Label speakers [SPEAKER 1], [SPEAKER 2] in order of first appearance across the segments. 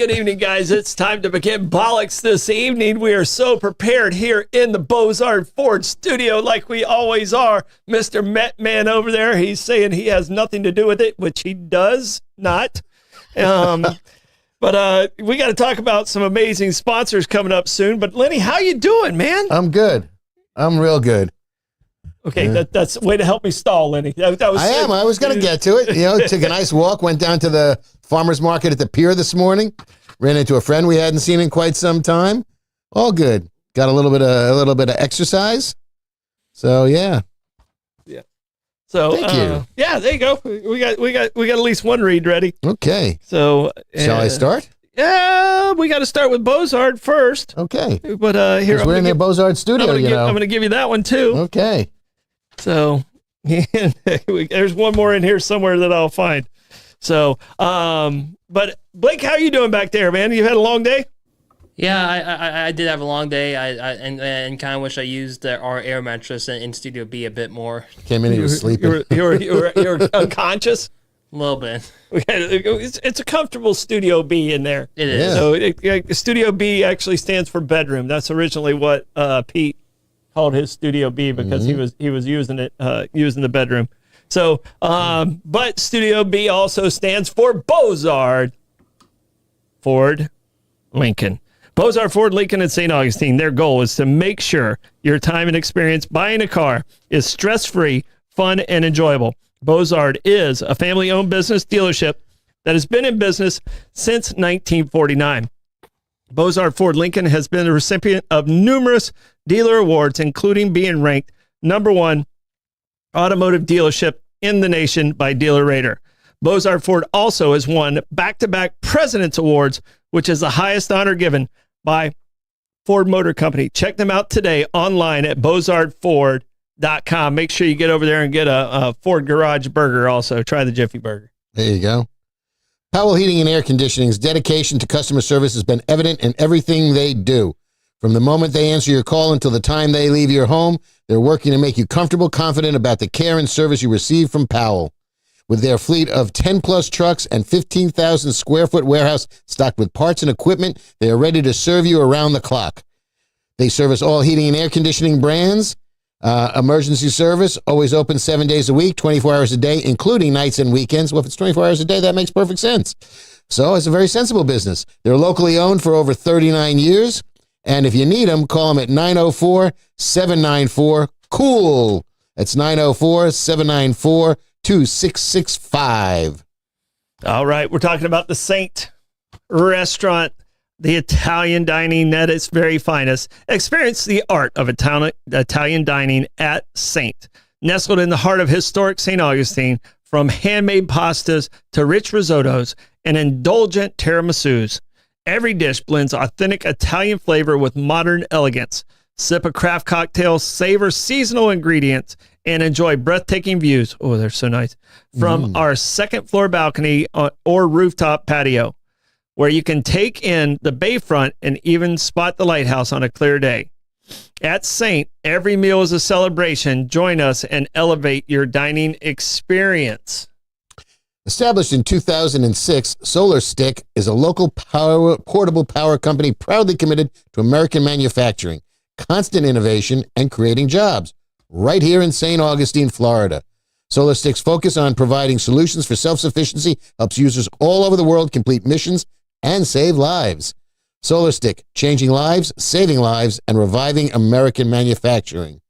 [SPEAKER 1] good evening, guys. It's time to begin Bollocks this evening. We are so prepared here in the Bozard Ford studio like we always are. Mr. Met Man over there, he's saying he has nothing to do with it, which he does not. But we got to talk about some amazing sponsors coming up soon. But Lenny, how you doing, man?
[SPEAKER 2] I'm good. I'm real good.
[SPEAKER 1] Okay, that's a way to help me stall, Lenny. I
[SPEAKER 2] was going to get to it. You know, took a nice walk, went down to the farmer's market at the pier this morning, ran into a friend we hadn't seen in quite some time. All good. Got a little bit of exercise. So yeah.
[SPEAKER 1] Yeah. So
[SPEAKER 2] thank you.
[SPEAKER 1] Yeah, there you go. We got at least one read ready.
[SPEAKER 2] Okay.
[SPEAKER 1] So
[SPEAKER 2] shall I start?
[SPEAKER 1] Yeah, we got to start with Bozard first.
[SPEAKER 2] Okay.
[SPEAKER 1] But here
[SPEAKER 2] we're in the Bozard studio.
[SPEAKER 1] I'm going to give you that one too.
[SPEAKER 2] Okay.
[SPEAKER 1] So there's one more in here somewhere that I'll find. So, but Blake, how you doing back there, man? You had a long day?
[SPEAKER 3] Yeah, I did have a long day. And kind of wish I used our air mattress in Studio B a bit more.
[SPEAKER 2] Came in, you were sleeping.
[SPEAKER 1] You were unconscious?
[SPEAKER 3] A little bit.
[SPEAKER 1] It's a comfortable Studio B in there.
[SPEAKER 3] It is.
[SPEAKER 1] So Studio B actually stands for bedroom. That's originally what Pete called his Studio B because he was using it using the bedroom. So, but Studio B also stands for Bozard Ford Lincoln. Bozard Ford Lincoln in St. Augustine. Their goal is to make sure your time and experience buying a car is stress-free, fun, and enjoyable. Bozard is a family-owned business dealership that has been in business since 1949. Bozard Ford Lincoln has been the recipient of numerous dealer awards, including being ranked #1 automotive dealership in the nation by Dealer Rater. Bozard Ford also has won back-to-back President's Awards, which is the highest honor given by Ford Motor Company. Check them out today online at bozardford.com. Make sure you get over there and get a Ford Garage burger also. Try the Jiffy Burger.
[SPEAKER 2] There you go. Powell Heating and Air Conditioning's dedication to customer service has been evident in everything they do. From the moment they answer your call until the time they leave your home, they're working to make you comfortable, confident about the care and service you receive from Powell. With their fleet of 10-plus trucks and 15,000 square foot warehouse stocked with parts and equipment, they are ready to serve you around the clock. They service all heating and air conditioning brands. Emergency service, always open 7 days a week, 24 hours a day, including nights and weekends. Well, if it's 24 hours a day, that makes perfect sense. So it's a very sensible business. They're locally owned for over 39 years. And if you need them, call them at 904-794-COOL. That's 904-794-2665.
[SPEAKER 1] All right. We're talking about the Saint Restaurant, the Italian dining at its very finest. Experience the art of Italian dining at Saint. Nestled in the heart of historic St. Augustine, from handmade pastas to rich risottos and indulgent tiramisus, every dish blends authentic Italian flavor with modern elegance. Sip a craft cocktail, savor seasonal ingredients, and enjoy breathtaking views. Oh, they're so nice. From our second floor balcony or rooftop patio, where you can take in the bayfront and even spot the lighthouse on a clear day. At Saint, every meal is a celebration. Join us and elevate your dining experience.
[SPEAKER 2] Established in 2006, Solar Stick is a local portable power company proudly committed to American manufacturing, constant innovation, and creating jobs right here in St. Augustine, Florida. Solar Stick's focus on providing solutions for self-sufficiency helps users all over the world complete missions and save lives. Solar Stick, changing lives, saving lives, and reviving American manufacturing.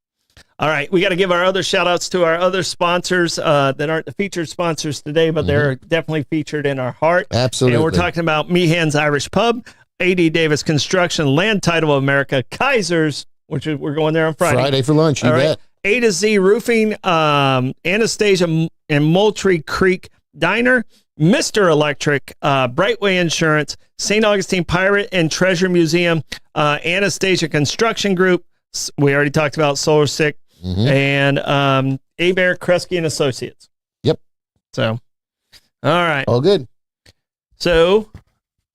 [SPEAKER 1] All right, we got to give our other shout-outs to our other sponsors that aren't the featured sponsors today, but they're definitely featured in our heart.
[SPEAKER 2] Absolutely.
[SPEAKER 1] And we're talking about Meehan's Irish Pub, A.D. Davis Construction, Land Title of America, Kaiser's, which we're going there on Friday.
[SPEAKER 2] Friday for lunch, you bet.
[SPEAKER 1] A to Z Roofing, Anastasia and Moultrie Creek Diner, Mr. Electric, Brightway Insurance, St. Augustine Pirate and Treasure Museum, Anastasia Construction Group. We already talked about Solar Stick, and Abear, Kresge and Associates.
[SPEAKER 2] Yep.
[SPEAKER 1] So, all right.
[SPEAKER 2] All good.
[SPEAKER 1] So,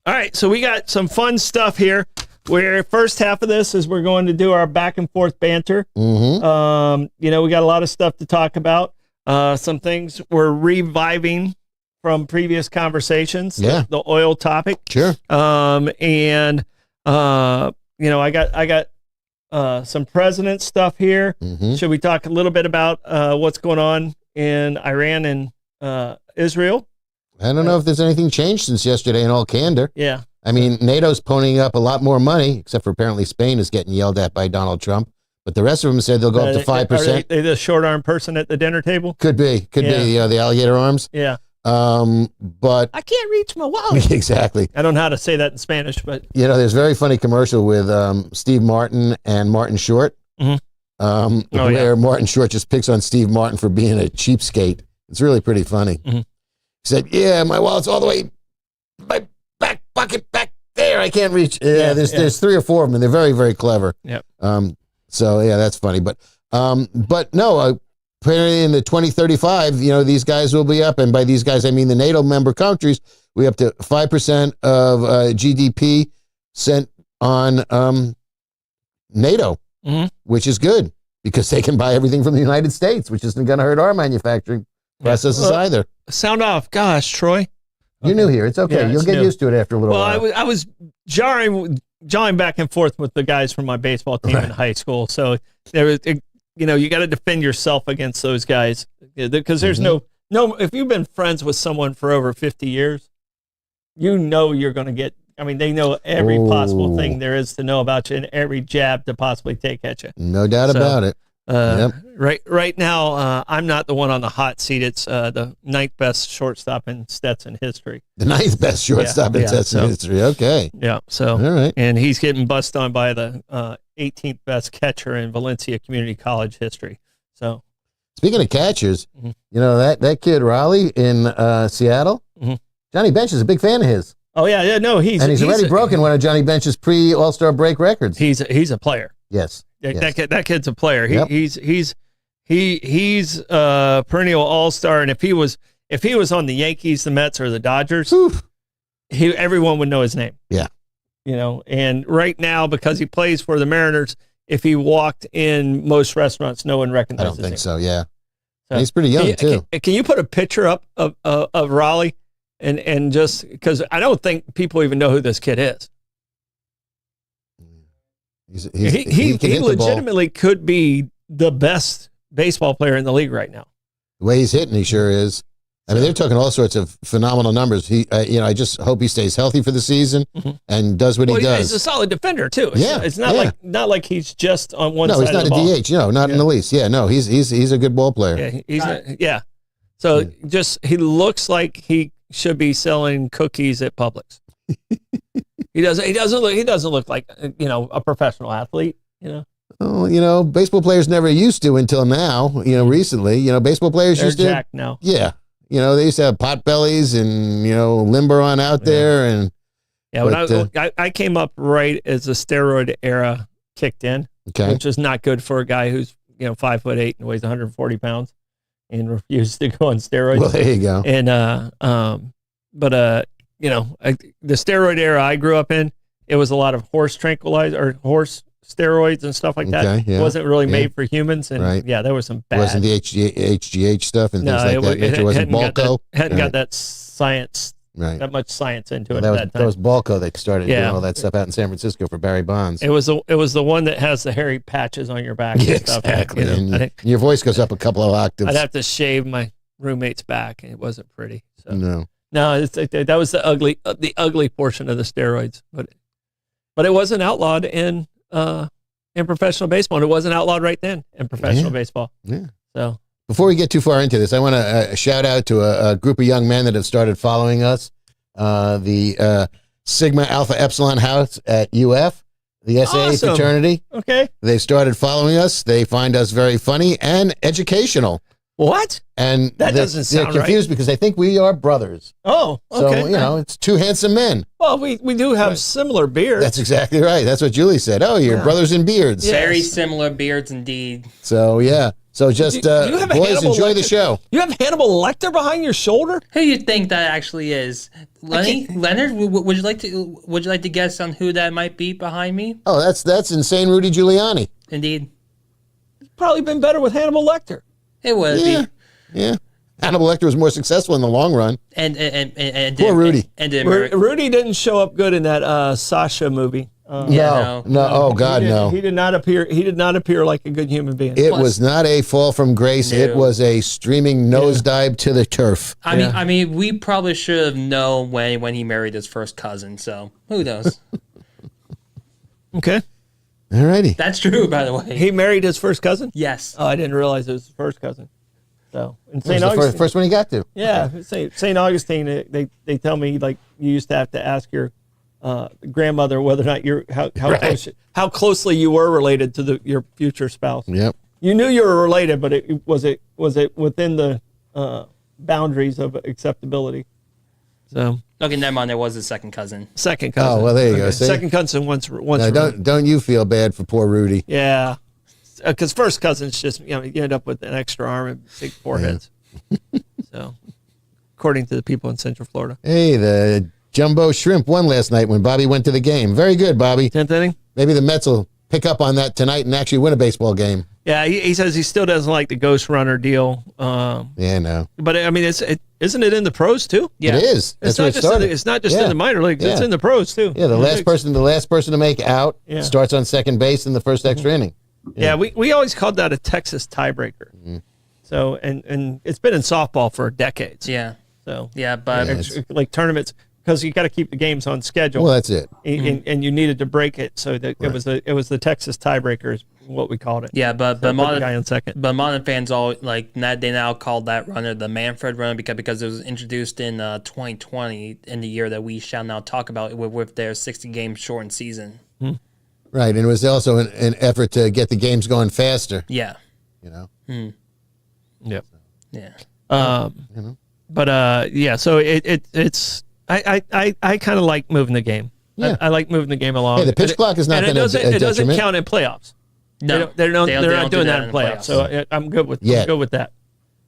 [SPEAKER 1] all right. So we got some fun stuff here. Where first half of this is we're going to do our back and forth banter. We got a lot of stuff to talk about. Some things we're reviving from previous conversations.
[SPEAKER 2] Yeah.
[SPEAKER 1] The oil topic.
[SPEAKER 2] Sure.
[SPEAKER 1] And I got some president stuff here.
[SPEAKER 2] Mm-hmm.
[SPEAKER 1] Should we talk a little bit about what's going on in Iran and Israel?
[SPEAKER 2] I don't know if there's anything changed since yesterday in all candor.
[SPEAKER 1] Yeah.
[SPEAKER 2] I mean, NATO's ponying up a lot more money, except for apparently Spain is getting yelled at by Donald Trump. But the rest of them said they'll go up to 5%.
[SPEAKER 1] Are they the short arm person at the dinner table?
[SPEAKER 2] Could be, the alligator arms.
[SPEAKER 1] Yeah.
[SPEAKER 2] But
[SPEAKER 1] I can't reach my wallet.
[SPEAKER 2] Exactly.
[SPEAKER 1] I don't know how to say that in Spanish, but
[SPEAKER 2] there's a very funny commercial with Steve Martin and Martin Short, where Martin Short just picks on Steve Martin for being a cheapskate. It's really pretty funny.
[SPEAKER 1] Mm-hmm.
[SPEAKER 2] He said, "Yeah, my wallet's all the way my back pocket back there. I can't reach." There's 3 or 4 of them, and they're very, very clever.
[SPEAKER 1] Yep.
[SPEAKER 2] So yeah, that's funny. But no. Apparently in the 2035, these guys will be up. And by these guys, I mean the NATO member countries. We up to 5% of GDP sent on NATO, which is good because they can buy everything from the United States, which isn't going to hurt our manufacturing processes either.
[SPEAKER 1] Sound off. Gosh, Troy.
[SPEAKER 2] You're new here. It's okay.
[SPEAKER 1] Yeah,
[SPEAKER 2] You'll get used to it after a little while.
[SPEAKER 1] I was jawing back and forth with the guys from my baseball team in high school. So there was, you got to defend yourself against those guys because there's no, if you've been friends with someone for over 50 years, you're going to get, they know every possible thing there is to know about you and every jab to possibly take at you.
[SPEAKER 2] No doubt about it.
[SPEAKER 1] Right now, I'm not the one on the hot seat. It's the 9th best shortstop in Stetson history.
[SPEAKER 2] The 9th best shortstop in Stetson history. Okay.
[SPEAKER 1] Yeah. So, all right. And he's getting bussed on by the 18th best catcher in Valencia Community College history. So,
[SPEAKER 2] speaking of catchers, that kid Raleigh in Seattle, Johnny Bench is a big fan of his.
[SPEAKER 1] Oh yeah. No, he's
[SPEAKER 2] already broken one of Johnny Bench's pre-All-Star break records.
[SPEAKER 1] He's a player.
[SPEAKER 2] Yes.
[SPEAKER 1] That kid's a player. He's a perennial all-star, and if he was on the Yankees, the Mets, or the Dodgers, everyone would know his name.
[SPEAKER 2] Yeah.
[SPEAKER 1] And right now, because he plays for the Mariners, if he walked in most restaurants, no one recognizes him.
[SPEAKER 2] I don't think so. Yeah. So, he's pretty young too.
[SPEAKER 1] Can you put a picture up of Raleigh, and just because I don't think people even know who this kid is. He legitimately could be the best baseball player in the league right now.
[SPEAKER 2] The way he's hitting, he sure is. They're talking all sorts of phenomenal numbers. I just hope he stays healthy for the season and does what he does.
[SPEAKER 1] He's a solid defender too. It's not like he's just on one side of the ball.
[SPEAKER 2] No, he's not a DH. Not in the least. Yeah, no, he's a good ball player.
[SPEAKER 1] Yeah, So he looks like he should be selling cookies at Publix. He doesn't look like a professional athlete.
[SPEAKER 2] Oh, baseball players never used to until now. Recently, baseball players used to.
[SPEAKER 1] They're jacked now.
[SPEAKER 2] Yeah, they used to have pot bellies and limber on out there and.
[SPEAKER 1] Yeah, but I came up right as the steroid era kicked in, which is not good for a guy who's 5'8" and weighs 140 pounds and refused to go on steroids.
[SPEAKER 2] Well, there you go.
[SPEAKER 1] And the steroid era I grew up in, it was a lot of horse tranquilizer or horse steroids and stuff like that. It wasn't really made for humans. And there was some bad.
[SPEAKER 2] It wasn't the HGH stuff and things like that. It wasn't Balco.
[SPEAKER 1] Hadn't got that science, that much science into it at that time.
[SPEAKER 2] That was Balco that started doing all that stuff out in San Francisco for Barry Bonds.
[SPEAKER 1] It was the one that has the hairy patches on your back and stuff.
[SPEAKER 2] Exactly. And your voice goes up a couple of octaves.
[SPEAKER 1] I'd have to shave my roommate's back, and it wasn't pretty. So.
[SPEAKER 2] No,
[SPEAKER 1] that was the ugly portion of the steroids, but it wasn't outlawed in professional baseball, and it wasn't outlawed right then in professional baseball.
[SPEAKER 2] Yeah.
[SPEAKER 1] So
[SPEAKER 2] before we get too far into this, I want to shout out to a group of young men that have started following us, the Sigma Alpha Epsilon House at UF, the SAA fraternity.
[SPEAKER 1] Okay.
[SPEAKER 2] They started following us. They find us very funny and educational.
[SPEAKER 1] What?
[SPEAKER 2] And
[SPEAKER 1] that doesn't sound
[SPEAKER 2] they're confused because they think we are brothers.
[SPEAKER 1] Oh, okay.
[SPEAKER 2] So, it's two handsome men.
[SPEAKER 1] Well, we do have similar beards.
[SPEAKER 2] That's exactly right. That's what Julie said. Oh, you're brothers in beards.
[SPEAKER 3] Yes. Very similar beards indeed.
[SPEAKER 2] So, yeah. So just, boys, enjoy the show.
[SPEAKER 1] You have Hannibal Lecter behind your shoulder?
[SPEAKER 3] Who do you think that actually is? Leonard, would you like to guess on who that might be behind me?
[SPEAKER 2] Oh, that's insane Rudy Giuliani.
[SPEAKER 3] Indeed.
[SPEAKER 1] It's probably been better with Hannibal Lecter.
[SPEAKER 3] It would
[SPEAKER 2] be. Yeah. Hannibal Lecter was more successful in the long run.
[SPEAKER 3] And
[SPEAKER 2] Poor Rudy.
[SPEAKER 3] And did
[SPEAKER 1] Rudy didn't show up good in that Sasha movie.
[SPEAKER 2] No. Oh God, no.
[SPEAKER 1] He did not appear. He did not appear like a good human being.
[SPEAKER 2] It was not a fall from grace.
[SPEAKER 3] No.
[SPEAKER 2] It was a streaming nosedive to the turf.
[SPEAKER 3] I mean, we probably should have known when he married his first cousin. So who knows?
[SPEAKER 1] Okay.
[SPEAKER 2] All righty.
[SPEAKER 3] That's true, by the way.
[SPEAKER 1] He married his first cousin?
[SPEAKER 3] Yes.
[SPEAKER 1] Oh, I didn't realize it was his first cousin. So, in
[SPEAKER 2] It
[SPEAKER 1] St.
[SPEAKER 2] was the
[SPEAKER 1] Augustine.
[SPEAKER 2] first one he got to.
[SPEAKER 1] Yeah, St. Augustine, they tell me, like, you used to have to ask your grandmother whether or not you're how closely you were related to your future spouse.
[SPEAKER 2] Yep.
[SPEAKER 1] You knew you were related, but was it within the boundaries of acceptability? So
[SPEAKER 3] Okay, never mind. There was a second cousin.
[SPEAKER 1] second cousin.
[SPEAKER 2] Oh, well, there you go. See?
[SPEAKER 1] Second cousin once.
[SPEAKER 2] Now, don't you feel bad for poor Rudy?
[SPEAKER 1] Yeah, because first cousins just you end up with an extra arm and big foreheads. So, according to the people in Central Florida.
[SPEAKER 2] Hey, the Jumbo Shrimp won last night when Bobby went to the game. Very good, Bobby.
[SPEAKER 1] 10th inning.
[SPEAKER 2] Maybe the Mets will pick up on that tonight and actually win a baseball game.
[SPEAKER 1] Yeah, he says he still doesn't like the ghost runner deal.
[SPEAKER 2] Yeah, no.
[SPEAKER 1] But I mean, isn't it in the pros too?
[SPEAKER 3] Yeah.
[SPEAKER 2] It is. That's where it started.
[SPEAKER 1] It's not just in the minor leagues. It's
[SPEAKER 2] Yeah.
[SPEAKER 1] in the pros too.
[SPEAKER 2] Yeah, the last person to make out
[SPEAKER 1] Yeah.
[SPEAKER 2] starts on second base in the first extra inning.
[SPEAKER 1] Yeah, we always called that a Texas tiebreaker.
[SPEAKER 2] Mm-hmm.
[SPEAKER 1] So and it's been in softball for decades.
[SPEAKER 3] Yeah.
[SPEAKER 1] So
[SPEAKER 3] Yeah, but
[SPEAKER 1] it's like tournaments because you got to keep the games on schedule.
[SPEAKER 2] Well, that's it.
[SPEAKER 1] And you needed to break it, so that it was the Texas tiebreaker is what we called it.
[SPEAKER 3] yeah, but
[SPEAKER 1] Put the guy
[SPEAKER 3] modern
[SPEAKER 1] on second.
[SPEAKER 3] but modern fans all like they now call that runner the Manfred runner because it was introduced in 2020 in the year that we shall now talk about with their 60 game shortened season.
[SPEAKER 2] Right, and it was also an effort to get the games going faster.
[SPEAKER 3] Yeah.
[SPEAKER 2] You know.
[SPEAKER 1] Yep.
[SPEAKER 3] Yeah.
[SPEAKER 1] But yeah, so it's I kind of like moving the game.
[SPEAKER 2] Yeah.
[SPEAKER 1] I like moving the game along.
[SPEAKER 2] Hey, the pitch clock has not
[SPEAKER 1] and
[SPEAKER 2] been
[SPEAKER 1] it
[SPEAKER 2] a
[SPEAKER 1] doesn't
[SPEAKER 2] detriment.
[SPEAKER 1] count in playoffs.
[SPEAKER 3] No,
[SPEAKER 1] they're not
[SPEAKER 3] they don't
[SPEAKER 1] doing
[SPEAKER 3] do
[SPEAKER 1] that in playoffs. So I'm good with that.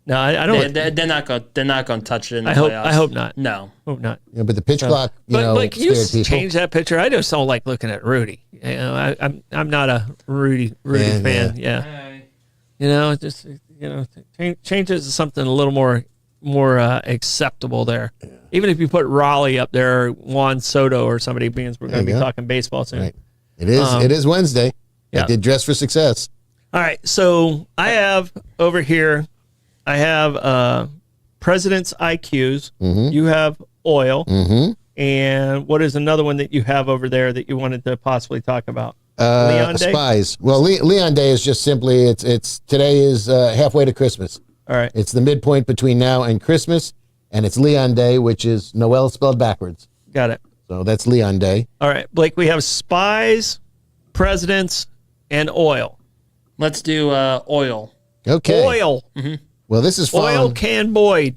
[SPEAKER 1] No, I don't.
[SPEAKER 3] They're not going to touch it in the
[SPEAKER 1] I
[SPEAKER 3] playoffs.
[SPEAKER 1] hope not.
[SPEAKER 3] No.
[SPEAKER 1] Hope not.
[SPEAKER 2] Yeah, but the pitch clock,
[SPEAKER 1] But like you
[SPEAKER 2] scared people.
[SPEAKER 1] change that picture. I just don't like looking at Rudy. You know, I'm not a Rudy fan. Yeah. You know, just change it to something a little more acceptable there. Yeah. Even if you put Raleigh up there, or Juan Soto or somebody, being we're going to be talking baseball soon.
[SPEAKER 2] Right. It is Wednesday.
[SPEAKER 1] Yeah.
[SPEAKER 2] I did dress for success.
[SPEAKER 1] All right, so I have over here, I have President's IQs.
[SPEAKER 2] Mm-hmm.
[SPEAKER 1] You have oil.
[SPEAKER 2] Mm-hmm.
[SPEAKER 1] And what is another one that you have over there that you wanted to possibly talk about? Leon Day?
[SPEAKER 2] Spies. Well, Leon Day is just simply, it's today is halfway to Christmas.
[SPEAKER 1] All right.
[SPEAKER 2] It's the midpoint between now and Christmas, and it's Leon Day, which is Noel spelled backwards.
[SPEAKER 1] Got it.
[SPEAKER 2] So that's Leon Day.
[SPEAKER 1] All right, Blake, we have spies, presidents, and oil.
[SPEAKER 3] Let's do oil.
[SPEAKER 2] Okay.
[SPEAKER 1] Oil.
[SPEAKER 3] Mm-hmm.
[SPEAKER 2] Well, this is
[SPEAKER 1] Oil
[SPEAKER 2] following.
[SPEAKER 1] Can Boyd.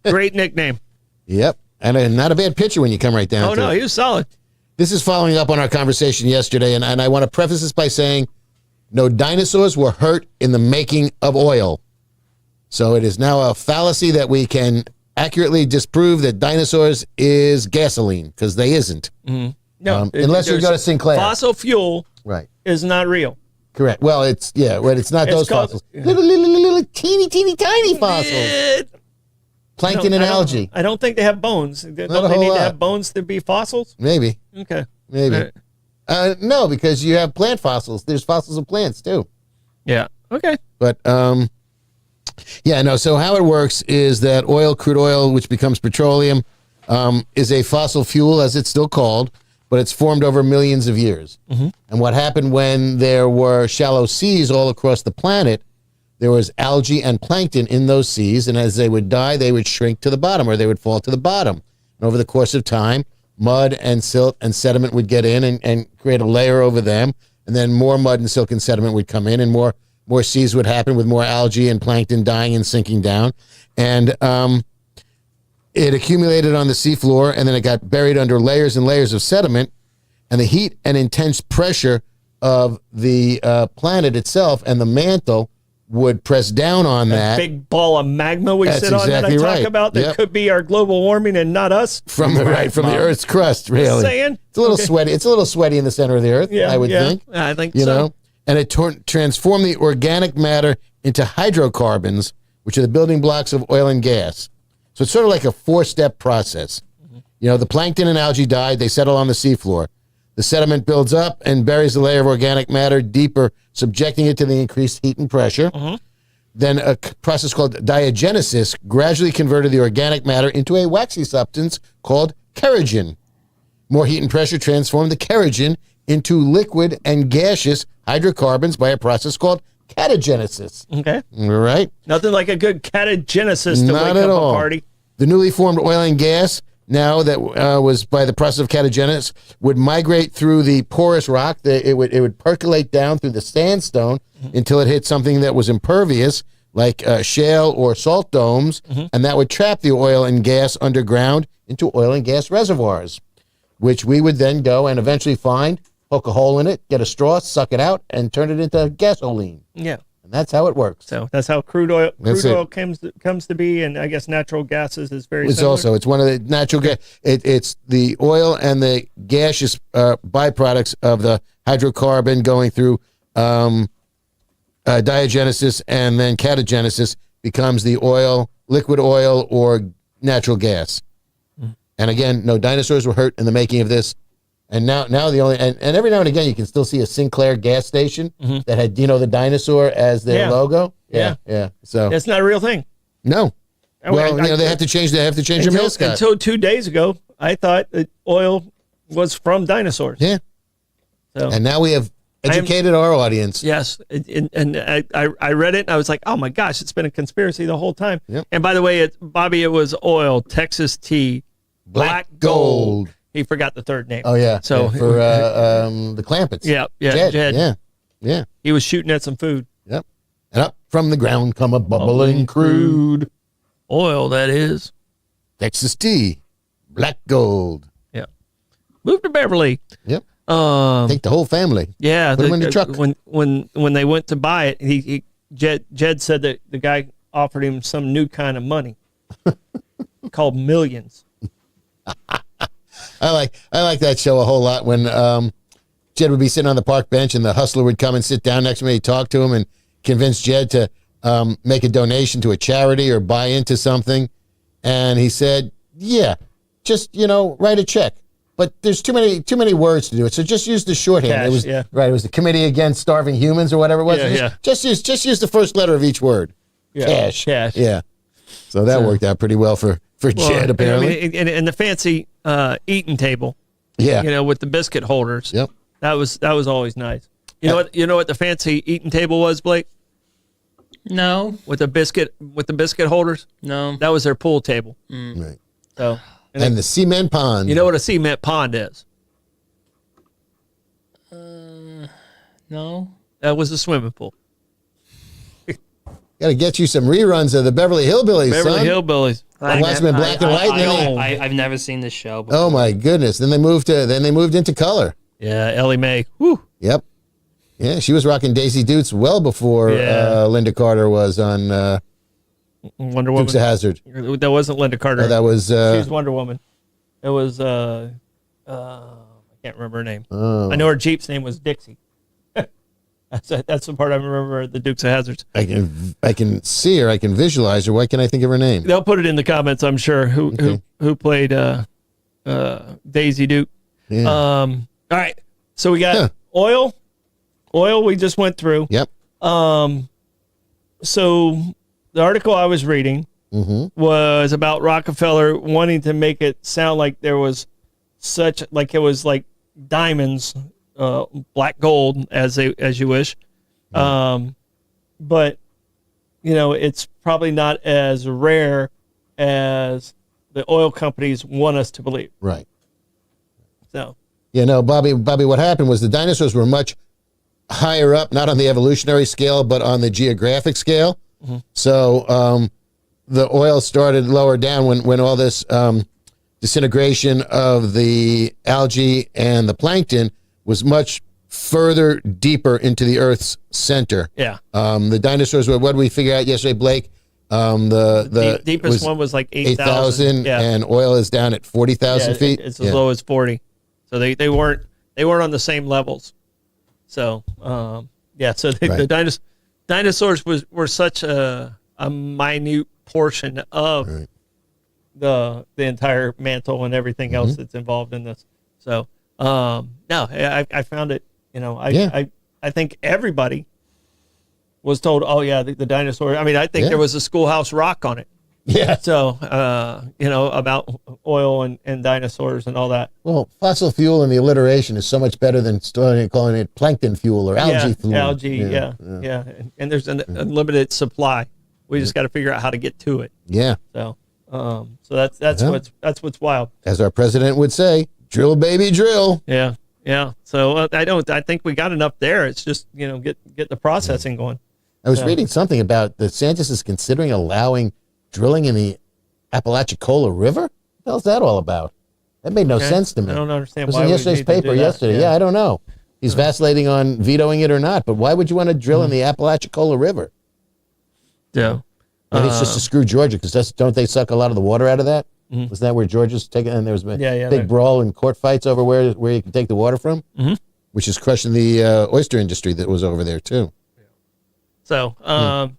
[SPEAKER 1] Great nickname.
[SPEAKER 2] Yep. And not a bad pitcher when you come right down
[SPEAKER 1] Oh,
[SPEAKER 2] to
[SPEAKER 1] no,
[SPEAKER 2] it.
[SPEAKER 1] he was solid.
[SPEAKER 2] This is following up on our conversation yesterday, and I want to preface this by saying no dinosaurs were hurt in the making of oil. So it is now a fallacy that we can accurately disprove that dinosaurs is gasoline, because they isn't.
[SPEAKER 1] Mm-hmm. No,
[SPEAKER 2] unless you go to Sinclair.
[SPEAKER 1] Fossil fuel
[SPEAKER 2] Right.
[SPEAKER 1] is not real.
[SPEAKER 2] Correct. Well, it's not those
[SPEAKER 1] called-
[SPEAKER 2] fossils. Little, teeny, tiny fossils. Plankton
[SPEAKER 1] No,
[SPEAKER 2] and
[SPEAKER 1] I don't-
[SPEAKER 2] algae.
[SPEAKER 1] I don't think they have bones. Don't
[SPEAKER 2] a
[SPEAKER 1] they
[SPEAKER 2] whole
[SPEAKER 1] need
[SPEAKER 2] lot.
[SPEAKER 1] to have bones to be fossils?
[SPEAKER 2] Maybe.
[SPEAKER 1] Okay.
[SPEAKER 2] Maybe. No, because you have plant fossils. There's fossils of plants, too.
[SPEAKER 1] Yeah. Okay.
[SPEAKER 2] But, so how it works is that crude oil, which becomes petroleum, is a fossil fuel, as it's still called, but it's formed over millions of years. Mm-hmm. And what happened when there were shallow seas all across the planet, there was algae and plankton in those seas, and as they would die, they would shrink to the bottom, or they would fall to the bottom. And over the course of time, mud and silt and sediment would get in and create a layer over them, and then more mud and silt and sediment would come in, and more seas would happen with more algae and plankton dying and sinking down. And it accumulated on the seafloor, and then it got buried under layers and layers of sediment, and the heat and intense pressure of the planet itself and the mantle would press down on that.
[SPEAKER 1] Big ball of magma we
[SPEAKER 2] That's
[SPEAKER 1] sit on
[SPEAKER 2] exactly
[SPEAKER 1] that I
[SPEAKER 2] right.
[SPEAKER 1] talk about that
[SPEAKER 2] Yep.
[SPEAKER 1] could be our global warming and not us.
[SPEAKER 2] From the Earth's crust, really.
[SPEAKER 1] Saying?
[SPEAKER 2] It's a little sweaty. It's a little sweaty in the center of the Earth, I would think.
[SPEAKER 1] I think
[SPEAKER 2] You
[SPEAKER 1] so.
[SPEAKER 2] know, and it transformed the organic matter into hydrocarbons, which are the building blocks of oil and gas. So it's sort of like a 4-step process. You know, the plankton and algae die, they settle on the seafloor. The sediment builds up and buries the layer of organic matter deeper, subjecting it to the increased heat and pressure. Then a process called diagenesis gradually converted the organic matter into a waxy substance called kerogen. More heat and pressure transformed the kerogen into liquid and gaseous hydrocarbons by a process called catagenesis.
[SPEAKER 1] Okay.
[SPEAKER 2] All right?
[SPEAKER 1] Nothing like a good catagenesis to
[SPEAKER 2] Not
[SPEAKER 1] wake
[SPEAKER 2] at
[SPEAKER 1] up
[SPEAKER 2] all.
[SPEAKER 1] a party.
[SPEAKER 2] The newly formed oil and gas, now that was by the process of catagenesis, would migrate through the porous rock. It would percolate down through the sandstone until it hit something that was impervious, like shale or salt domes, and that would trap the oil and gas underground into oil and gas reservoirs, which we would then go and eventually find, poke a hole in it, get a straw, suck it out, and turn it into gasoline.
[SPEAKER 1] Yeah.
[SPEAKER 2] And that's how it works.
[SPEAKER 1] So that's how crude oil
[SPEAKER 2] That's it.
[SPEAKER 1] comes to be, and I guess natural gases is very
[SPEAKER 2] It's
[SPEAKER 1] similar.
[SPEAKER 2] one of the natural gas. It's the oil and the gaseous byproducts of the hydrocarbon going through diagenesis, and then catagenesis becomes the oil, liquid oil, or natural gas. And again, no dinosaurs were hurt in the making of this. And now the only and every now and again you can still see a Sinclair gas station that had the dinosaur as their
[SPEAKER 1] Yeah.
[SPEAKER 2] logo.
[SPEAKER 1] Yeah.
[SPEAKER 2] Yeah. So
[SPEAKER 1] It's not a real thing.
[SPEAKER 2] no. Well, they have to change. They have to change their mascot.
[SPEAKER 1] Until 2 days ago, I thought that oil was from dinosaurs.
[SPEAKER 2] Yeah.
[SPEAKER 1] So
[SPEAKER 2] And now we have educated our audience.
[SPEAKER 1] yes, and I read it and I was like, oh my gosh, it's been a conspiracy the whole time.
[SPEAKER 2] Yep.
[SPEAKER 1] And by the way, Bobby, it was oil, Texas tea, black gold. He forgot the third name.
[SPEAKER 2] Oh yeah.
[SPEAKER 1] So
[SPEAKER 2] Yeah, for the Clampets.
[SPEAKER 1] yeah,
[SPEAKER 2] Jed.
[SPEAKER 1] Jed.
[SPEAKER 2] Yeah.
[SPEAKER 1] He was shooting at some food.
[SPEAKER 2] Yep. And up from the ground come a bubbling crude
[SPEAKER 1] oil, that is.
[SPEAKER 2] Texas tea, black gold.
[SPEAKER 1] Yeah. Move to Beverly.
[SPEAKER 2] Yep. Take the whole family.
[SPEAKER 1] Yeah.
[SPEAKER 2] Put 'em in the truck.
[SPEAKER 1] When they went to buy it, Jed said that the guy offered him some new kind of money called millions.
[SPEAKER 2] I like that show a whole lot when Jed would be sitting on the park bench and the hustler would come and sit down next to me, talk to him, and convince Jed to make a donation to a charity or buy into something. And he said, yeah, just, write a check. But there's too many words to do it. So just use the shorthand.
[SPEAKER 1] Cash,
[SPEAKER 2] It was
[SPEAKER 1] yeah.
[SPEAKER 2] right. It was the Committee Against Starving Humans or whatever it was.
[SPEAKER 1] Yeah,
[SPEAKER 2] Just use the first letter of each word.
[SPEAKER 1] Yeah,
[SPEAKER 2] Cash.
[SPEAKER 1] cash.
[SPEAKER 2] Yeah. So that worked out pretty well for Jed, apparently.
[SPEAKER 1] I mean, and the fancy eating table,
[SPEAKER 2] Yeah.
[SPEAKER 1] with the biscuit holders.
[SPEAKER 2] Yep.
[SPEAKER 1] That was always nice. You know what the fancy eating table was, Blake?
[SPEAKER 3] No,
[SPEAKER 1] With the biscuit holders?
[SPEAKER 3] no.
[SPEAKER 1] That was their pool table.
[SPEAKER 2] Right.
[SPEAKER 1] So
[SPEAKER 2] And the cement pond.
[SPEAKER 1] you know what a cement pond is?
[SPEAKER 3] No.
[SPEAKER 1] That was a swimming pool.
[SPEAKER 2] Got to get you some reruns of the Beverly Hillbillies,
[SPEAKER 1] Beverly
[SPEAKER 2] son.
[SPEAKER 1] Hillbillies.
[SPEAKER 2] I watched them in black and white.
[SPEAKER 3] I've never seen this show before.
[SPEAKER 2] Oh my goodness! Then they moved into color.
[SPEAKER 1] Yeah, Ellie Mae. Woo.
[SPEAKER 2] Yep. Yeah, she was rocking Daisy Dukes well before
[SPEAKER 1] Yeah.
[SPEAKER 2] Linda Carter was on
[SPEAKER 1] Wonder Woman.
[SPEAKER 2] Dukes of Hazzard.
[SPEAKER 1] That wasn't Linda Carter.
[SPEAKER 2] Oh, that was
[SPEAKER 1] She was Wonder Woman. It was I can't remember her name.
[SPEAKER 2] Oh.
[SPEAKER 1] I know her Jeep's name was Dixie. That's the part I remember. The Dukes of Hazzards.
[SPEAKER 2] I can see her. I can visualize her. Why can't I think of her name?
[SPEAKER 1] They'll put it in the comments. I'm sure who played Daisy Duke.
[SPEAKER 2] Yeah.
[SPEAKER 1] All right. So we got
[SPEAKER 2] Huh.
[SPEAKER 1] oil. Oil we just went through.
[SPEAKER 2] Yep.
[SPEAKER 1] So the article I was reading was about Rockefeller wanting to make it sound like there was it was like diamonds, black gold as you wish. But it's probably not as rare as the oil companies want us to believe.
[SPEAKER 2] Right.
[SPEAKER 1] So
[SPEAKER 2] Bobby. What happened was the dinosaurs were much higher up, not on the evolutionary scale, but on the geographic scale. So the oil started lower down when all this disintegration of the algae and the plankton was much further deeper into the Earth's center.
[SPEAKER 1] yeah,
[SPEAKER 2] The dinosaurs were, what did we figure out yesterday, Blake? The
[SPEAKER 1] deepest one was like
[SPEAKER 2] 8,000,
[SPEAKER 1] Yeah,
[SPEAKER 2] and oil is down at 40,000 feet.
[SPEAKER 1] It's as low as 40. So they weren't on the same levels. So So
[SPEAKER 2] Right.
[SPEAKER 1] the dinosaurs were such a a minute portion of
[SPEAKER 2] Right.
[SPEAKER 1] the entire mantle and everything else that's involved in this. So no, I found it. I think everybody was told, oh yeah, the dinosaur. I mean, I think there was a Schoolhouse Rock on it.
[SPEAKER 2] Yeah.
[SPEAKER 1] So about oil and dinosaurs and all that.
[SPEAKER 2] Well, fossil fuel and the alliteration is so much better than calling it plankton fuel or algae fuel.
[SPEAKER 1] Algae, yeah. And there's an unlimited supply. We just got to figure out how to get to it.
[SPEAKER 2] Yeah.
[SPEAKER 1] So that's what's wild.
[SPEAKER 2] As our president would say, drill, baby, drill.
[SPEAKER 1] Yeah. So I think we got enough there. It's just get the processing going.
[SPEAKER 2] I was reading something about that DeSantis is considering allowing drilling in the Apalachicola River. What the hell's that all about? That made no sense to me.
[SPEAKER 1] I don't understand.
[SPEAKER 2] It was
[SPEAKER 1] why
[SPEAKER 2] in
[SPEAKER 1] we
[SPEAKER 2] yesterday's
[SPEAKER 1] need to
[SPEAKER 2] paper
[SPEAKER 1] do that.
[SPEAKER 2] yesterday. Yeah, I don't know. He's vacillating on vetoing it or not, but why would you want to drill in the Apalachicola River?
[SPEAKER 1] Yeah.
[SPEAKER 2] Maybe it's just to screw Georgia, because don't they suck a lot of the water out of that? Was that where Georgia's taking? And there was a big brawl and court fights over where you can take the water from, which is crushing the oyster industry that was over there too.
[SPEAKER 1] So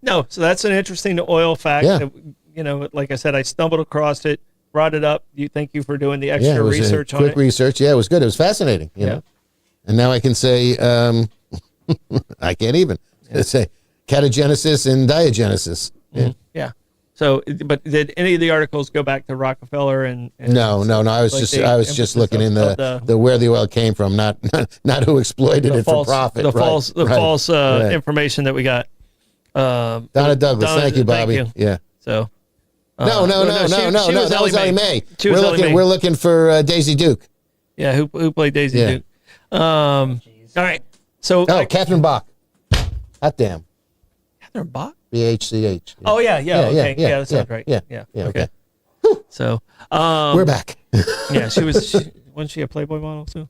[SPEAKER 1] no, so that's an interesting oil fact.
[SPEAKER 2] Yeah.
[SPEAKER 1] That, like I said, I stumbled across it, brought it up. Thank you for doing the
[SPEAKER 2] Yeah,
[SPEAKER 1] extra
[SPEAKER 2] it was
[SPEAKER 1] research on
[SPEAKER 2] quick
[SPEAKER 1] it.
[SPEAKER 2] research. Yeah, it was good. It was fascinating. You know? And now I can say, I can't even say catagenesis and diagenesis. Yeah.
[SPEAKER 1] Yeah. So, but did any of the articles go back to Rockefeller and
[SPEAKER 2] No. I was just looking in the where the oil came from, not who exploited it for profit.
[SPEAKER 1] The false information that we got.
[SPEAKER 2] Donna Douglas, thank you, Bobby.
[SPEAKER 1] Thank
[SPEAKER 2] you. Yeah.
[SPEAKER 1] So.
[SPEAKER 2] No. That was Ellie Mae. We're looking for Daisy Duke.
[SPEAKER 1] Yeah, who played Daisy Duke? All right. So.
[SPEAKER 2] Catherine Bach. Hot damn.
[SPEAKER 1] Catherine Bach.
[SPEAKER 2] BHCH.
[SPEAKER 1] Oh yeah. Okay. Yeah, that sounds right.
[SPEAKER 2] Yeah. Okay.
[SPEAKER 1] So.
[SPEAKER 2] We're back.
[SPEAKER 1] Yeah, wasn't she a Playboy model too?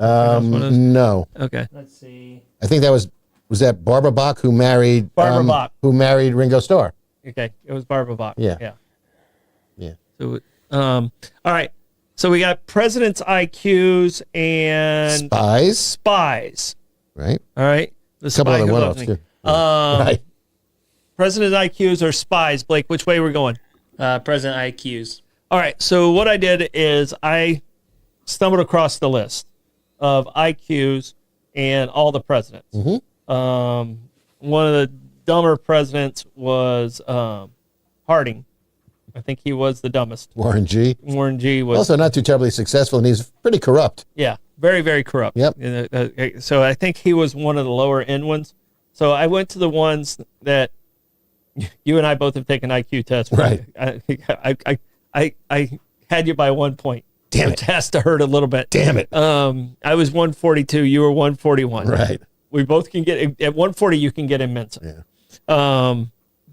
[SPEAKER 2] No.
[SPEAKER 1] Okay.
[SPEAKER 3] Let's see.
[SPEAKER 2] I think that was that Barbara Bach who married
[SPEAKER 1] Bach,
[SPEAKER 2] who married Ringo Starr.
[SPEAKER 1] Okay, it was Barbara Bach.
[SPEAKER 2] Yeah.
[SPEAKER 1] So, all right. So we got president's IQs and spies.
[SPEAKER 2] Right.
[SPEAKER 1] All right. The
[SPEAKER 2] couple
[SPEAKER 1] spy
[SPEAKER 2] other
[SPEAKER 1] who
[SPEAKER 2] one
[SPEAKER 1] loves
[SPEAKER 2] offs
[SPEAKER 1] me.
[SPEAKER 2] too. Right.
[SPEAKER 1] President's IQs or spies, Blake? Which way we're going?
[SPEAKER 3] President IQs.
[SPEAKER 1] All right. So what I did is I stumbled across the list of IQs and all the presidents. One of the dumber presidents was Harding. I think he was the dumbest.
[SPEAKER 2] Warren G.
[SPEAKER 1] Warren G. was
[SPEAKER 2] Also not too terribly successful, and he's pretty corrupt.
[SPEAKER 1] Yeah, very, very corrupt.
[SPEAKER 2] Yep.
[SPEAKER 1] So I think he was one of the lower end ones. So I went to the ones that you and I both have taken IQ tests.
[SPEAKER 2] Right.
[SPEAKER 1] I had you by 1 point.
[SPEAKER 2] Damn it.
[SPEAKER 1] Which has to hurt a little bit.
[SPEAKER 2] Damn it.
[SPEAKER 1] I was 142. You were 141.
[SPEAKER 2] Right.
[SPEAKER 1] We both can get at 140. You can get in Mensa.
[SPEAKER 2] Yeah.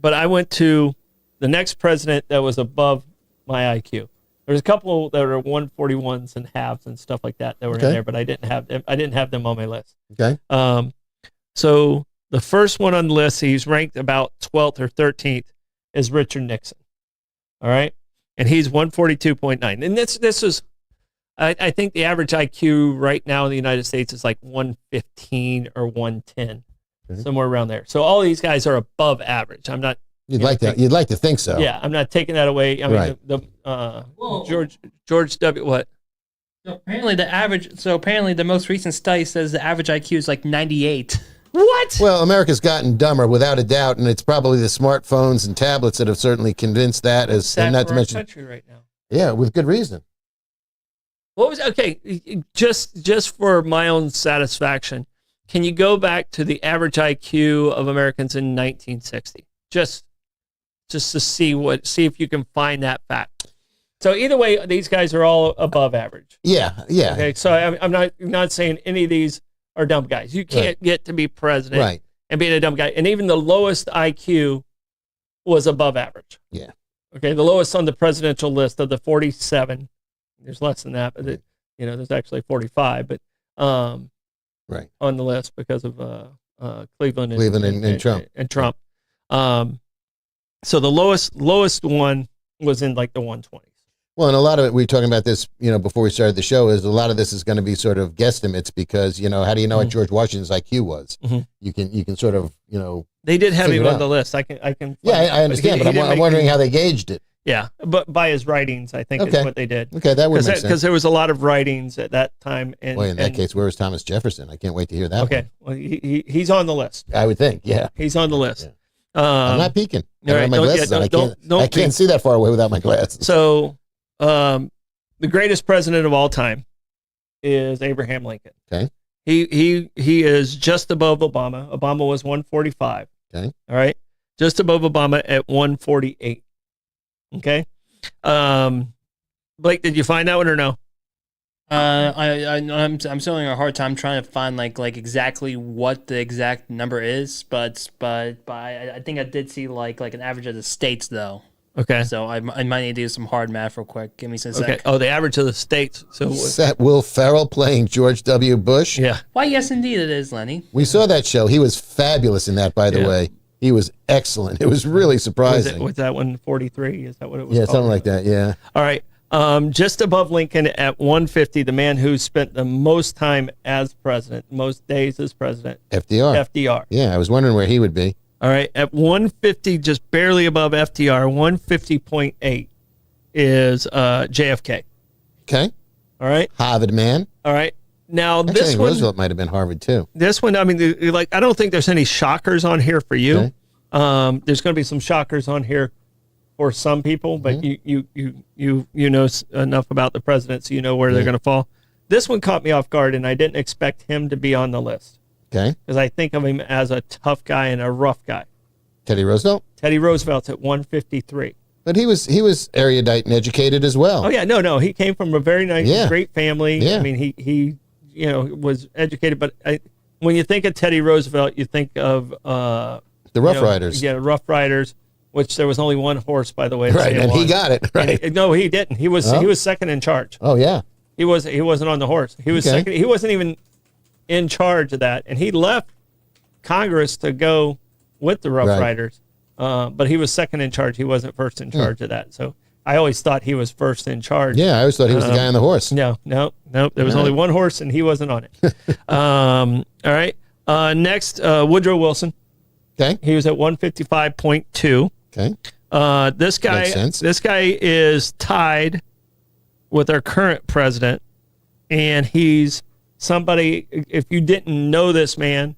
[SPEAKER 1] But I went to the next president that was above my IQ. There's a couple that are 141s and halves and stuff like that were in there, but I didn't have them. I didn't have them on my list.
[SPEAKER 2] Okay.
[SPEAKER 1] So the first one on the list, he's ranked about 12th or 13th, is Richard Nixon. All right, and he's 142.9. And this is, I think the average IQ right now in the United States is like 115 or 110, somewhere around there. So all these guys are above average. I'm not.
[SPEAKER 2] You'd like to think so.
[SPEAKER 1] Yeah, I'm not taking that away. I mean, George W. What?
[SPEAKER 3] So apparently the most recent study says the average IQ is like 98.
[SPEAKER 1] What?
[SPEAKER 2] Well, America's gotten dumber without a doubt, and it's probably the smartphones and tablets that have certainly convinced that. And not to mention,
[SPEAKER 1] country right now.
[SPEAKER 2] Yeah, with good reason.
[SPEAKER 1] What was just for my own satisfaction? Can you go back to the average IQ of Americans in 1960? Just to see if you can find that fact. So either way, these guys are all above average.
[SPEAKER 2] Yeah.
[SPEAKER 1] Okay, so I'm not saying any of these are dumb guys. You can't get to be president and being a dumb guy. And even the lowest IQ was above average.
[SPEAKER 2] Yeah.
[SPEAKER 1] Okay, the lowest on the presidential list of the 47. There's less than that, but there's actually 45. But on the list because of Cleveland and Trump. And Trump. So the lowest one was in like the 120s.
[SPEAKER 2] Well, and a lot of it, we were talking about this, before we started the show, is a lot of this is going to be sort of guesstimates because, how do you know what George Washington's IQ was? You can sort of,
[SPEAKER 1] They did have
[SPEAKER 2] figure
[SPEAKER 1] him
[SPEAKER 2] it
[SPEAKER 1] on
[SPEAKER 2] out.
[SPEAKER 1] the list. I can.
[SPEAKER 2] Yeah, I understand, but I'm wondering how they gauged it.
[SPEAKER 1] Yeah, but by his writings, I think
[SPEAKER 2] Okay.
[SPEAKER 1] is what they did.
[SPEAKER 2] Okay, that would make sense.
[SPEAKER 1] Because there was a lot of writings at that time. And,
[SPEAKER 2] Boy, in that case, where was Thomas Jefferson? I can't wait to hear that
[SPEAKER 1] Okay, well, he's on the list.
[SPEAKER 2] one. I would think, yeah.
[SPEAKER 1] He's on the list.
[SPEAKER 2] I'm not peeking. I don't
[SPEAKER 1] right,
[SPEAKER 2] have my
[SPEAKER 1] don't-
[SPEAKER 2] glasses
[SPEAKER 1] yeah,
[SPEAKER 2] on.
[SPEAKER 1] don't
[SPEAKER 2] I can't see that far away without my glasses.
[SPEAKER 1] So, the greatest president of all time is Abraham Lincoln.
[SPEAKER 2] Okay.
[SPEAKER 1] He is just above Obama. Obama was 145.
[SPEAKER 2] Okay.
[SPEAKER 1] All right. Just above Obama at 148. Okay. Blake, did you find that one or no?
[SPEAKER 3] I'm still having a hard time trying to find like exactly what the exact number is, but I think I did see like an average of the states though.
[SPEAKER 1] Okay.
[SPEAKER 3] So I might need to do some hard math real quick. Give me some
[SPEAKER 1] Okay.
[SPEAKER 3] sec.
[SPEAKER 1] Oh, the average of the states. So
[SPEAKER 2] Is that Will Ferrell playing George W. Bush?
[SPEAKER 1] yeah.
[SPEAKER 3] Why, yes, indeed it is, Lenny.
[SPEAKER 2] We saw that show. He was fabulous in that, by the
[SPEAKER 1] Yeah.
[SPEAKER 2] way. He was excellent. It was really surprising.
[SPEAKER 1] Was that one 43? Is that what it was?
[SPEAKER 2] Yeah,
[SPEAKER 1] called?
[SPEAKER 2] something like that, yeah.
[SPEAKER 1] All right. Just above Lincoln at 150, the man who spent the most time as president, most days as president,
[SPEAKER 2] FDR.
[SPEAKER 1] FDR.
[SPEAKER 2] Yeah, I was wondering where he would be.
[SPEAKER 1] All right. At 150, just barely above FDR, 150.8 is JFK.
[SPEAKER 2] Okay.
[SPEAKER 1] All right.
[SPEAKER 2] Harvard man.
[SPEAKER 1] All right. Now,
[SPEAKER 2] Actually, I
[SPEAKER 1] this
[SPEAKER 2] think
[SPEAKER 1] one,
[SPEAKER 2] Roosevelt might have been Harvard, too.
[SPEAKER 1] this one, I mean, I don't think there's any shockers on here for you.
[SPEAKER 2] Okay.
[SPEAKER 1] There's going to be some shockers on here for some people, but you know enough about the president, so you know where they're going to fall. This one caught me off guard, and I didn't expect him to be on the list
[SPEAKER 2] Okay.
[SPEAKER 1] because I think of him as a tough guy and a rough guy.
[SPEAKER 2] Teddy Roosevelt.
[SPEAKER 1] Teddy Roosevelt's at 153.
[SPEAKER 2] But he was erudite and educated as well.
[SPEAKER 1] Oh yeah, no, he came from a very nice,
[SPEAKER 2] Yeah.
[SPEAKER 1] great family.
[SPEAKER 2] Yeah.
[SPEAKER 1] I mean, he was educated, but when you think of Teddy Roosevelt, you think of
[SPEAKER 2] The Rough Riders.
[SPEAKER 1] Yeah, Rough Riders, which there was only one horse, by the way.
[SPEAKER 2] Right, and he got it. Right.
[SPEAKER 1] No, he didn't. He was second in charge.
[SPEAKER 2] Oh, yeah.
[SPEAKER 1] He wasn't on the horse. He was
[SPEAKER 2] Okay.
[SPEAKER 1] second. He wasn't even in charge of that, and he left Congress to go with the Rough
[SPEAKER 2] Right.
[SPEAKER 1] Riders. But he was second in charge. He wasn't first in charge of that. So I always thought he was first in charge.
[SPEAKER 2] Yeah, I always thought he was the guy on the horse.
[SPEAKER 1] No. There was only one horse, and he wasn't on it. All right. Next, Woodrow Wilson.
[SPEAKER 2] Okay.
[SPEAKER 1] He was at 155.2.
[SPEAKER 2] Okay.
[SPEAKER 1] This
[SPEAKER 2] Makes sense.
[SPEAKER 1] guy is tied with our current president, and he's somebody. If you didn't know this man,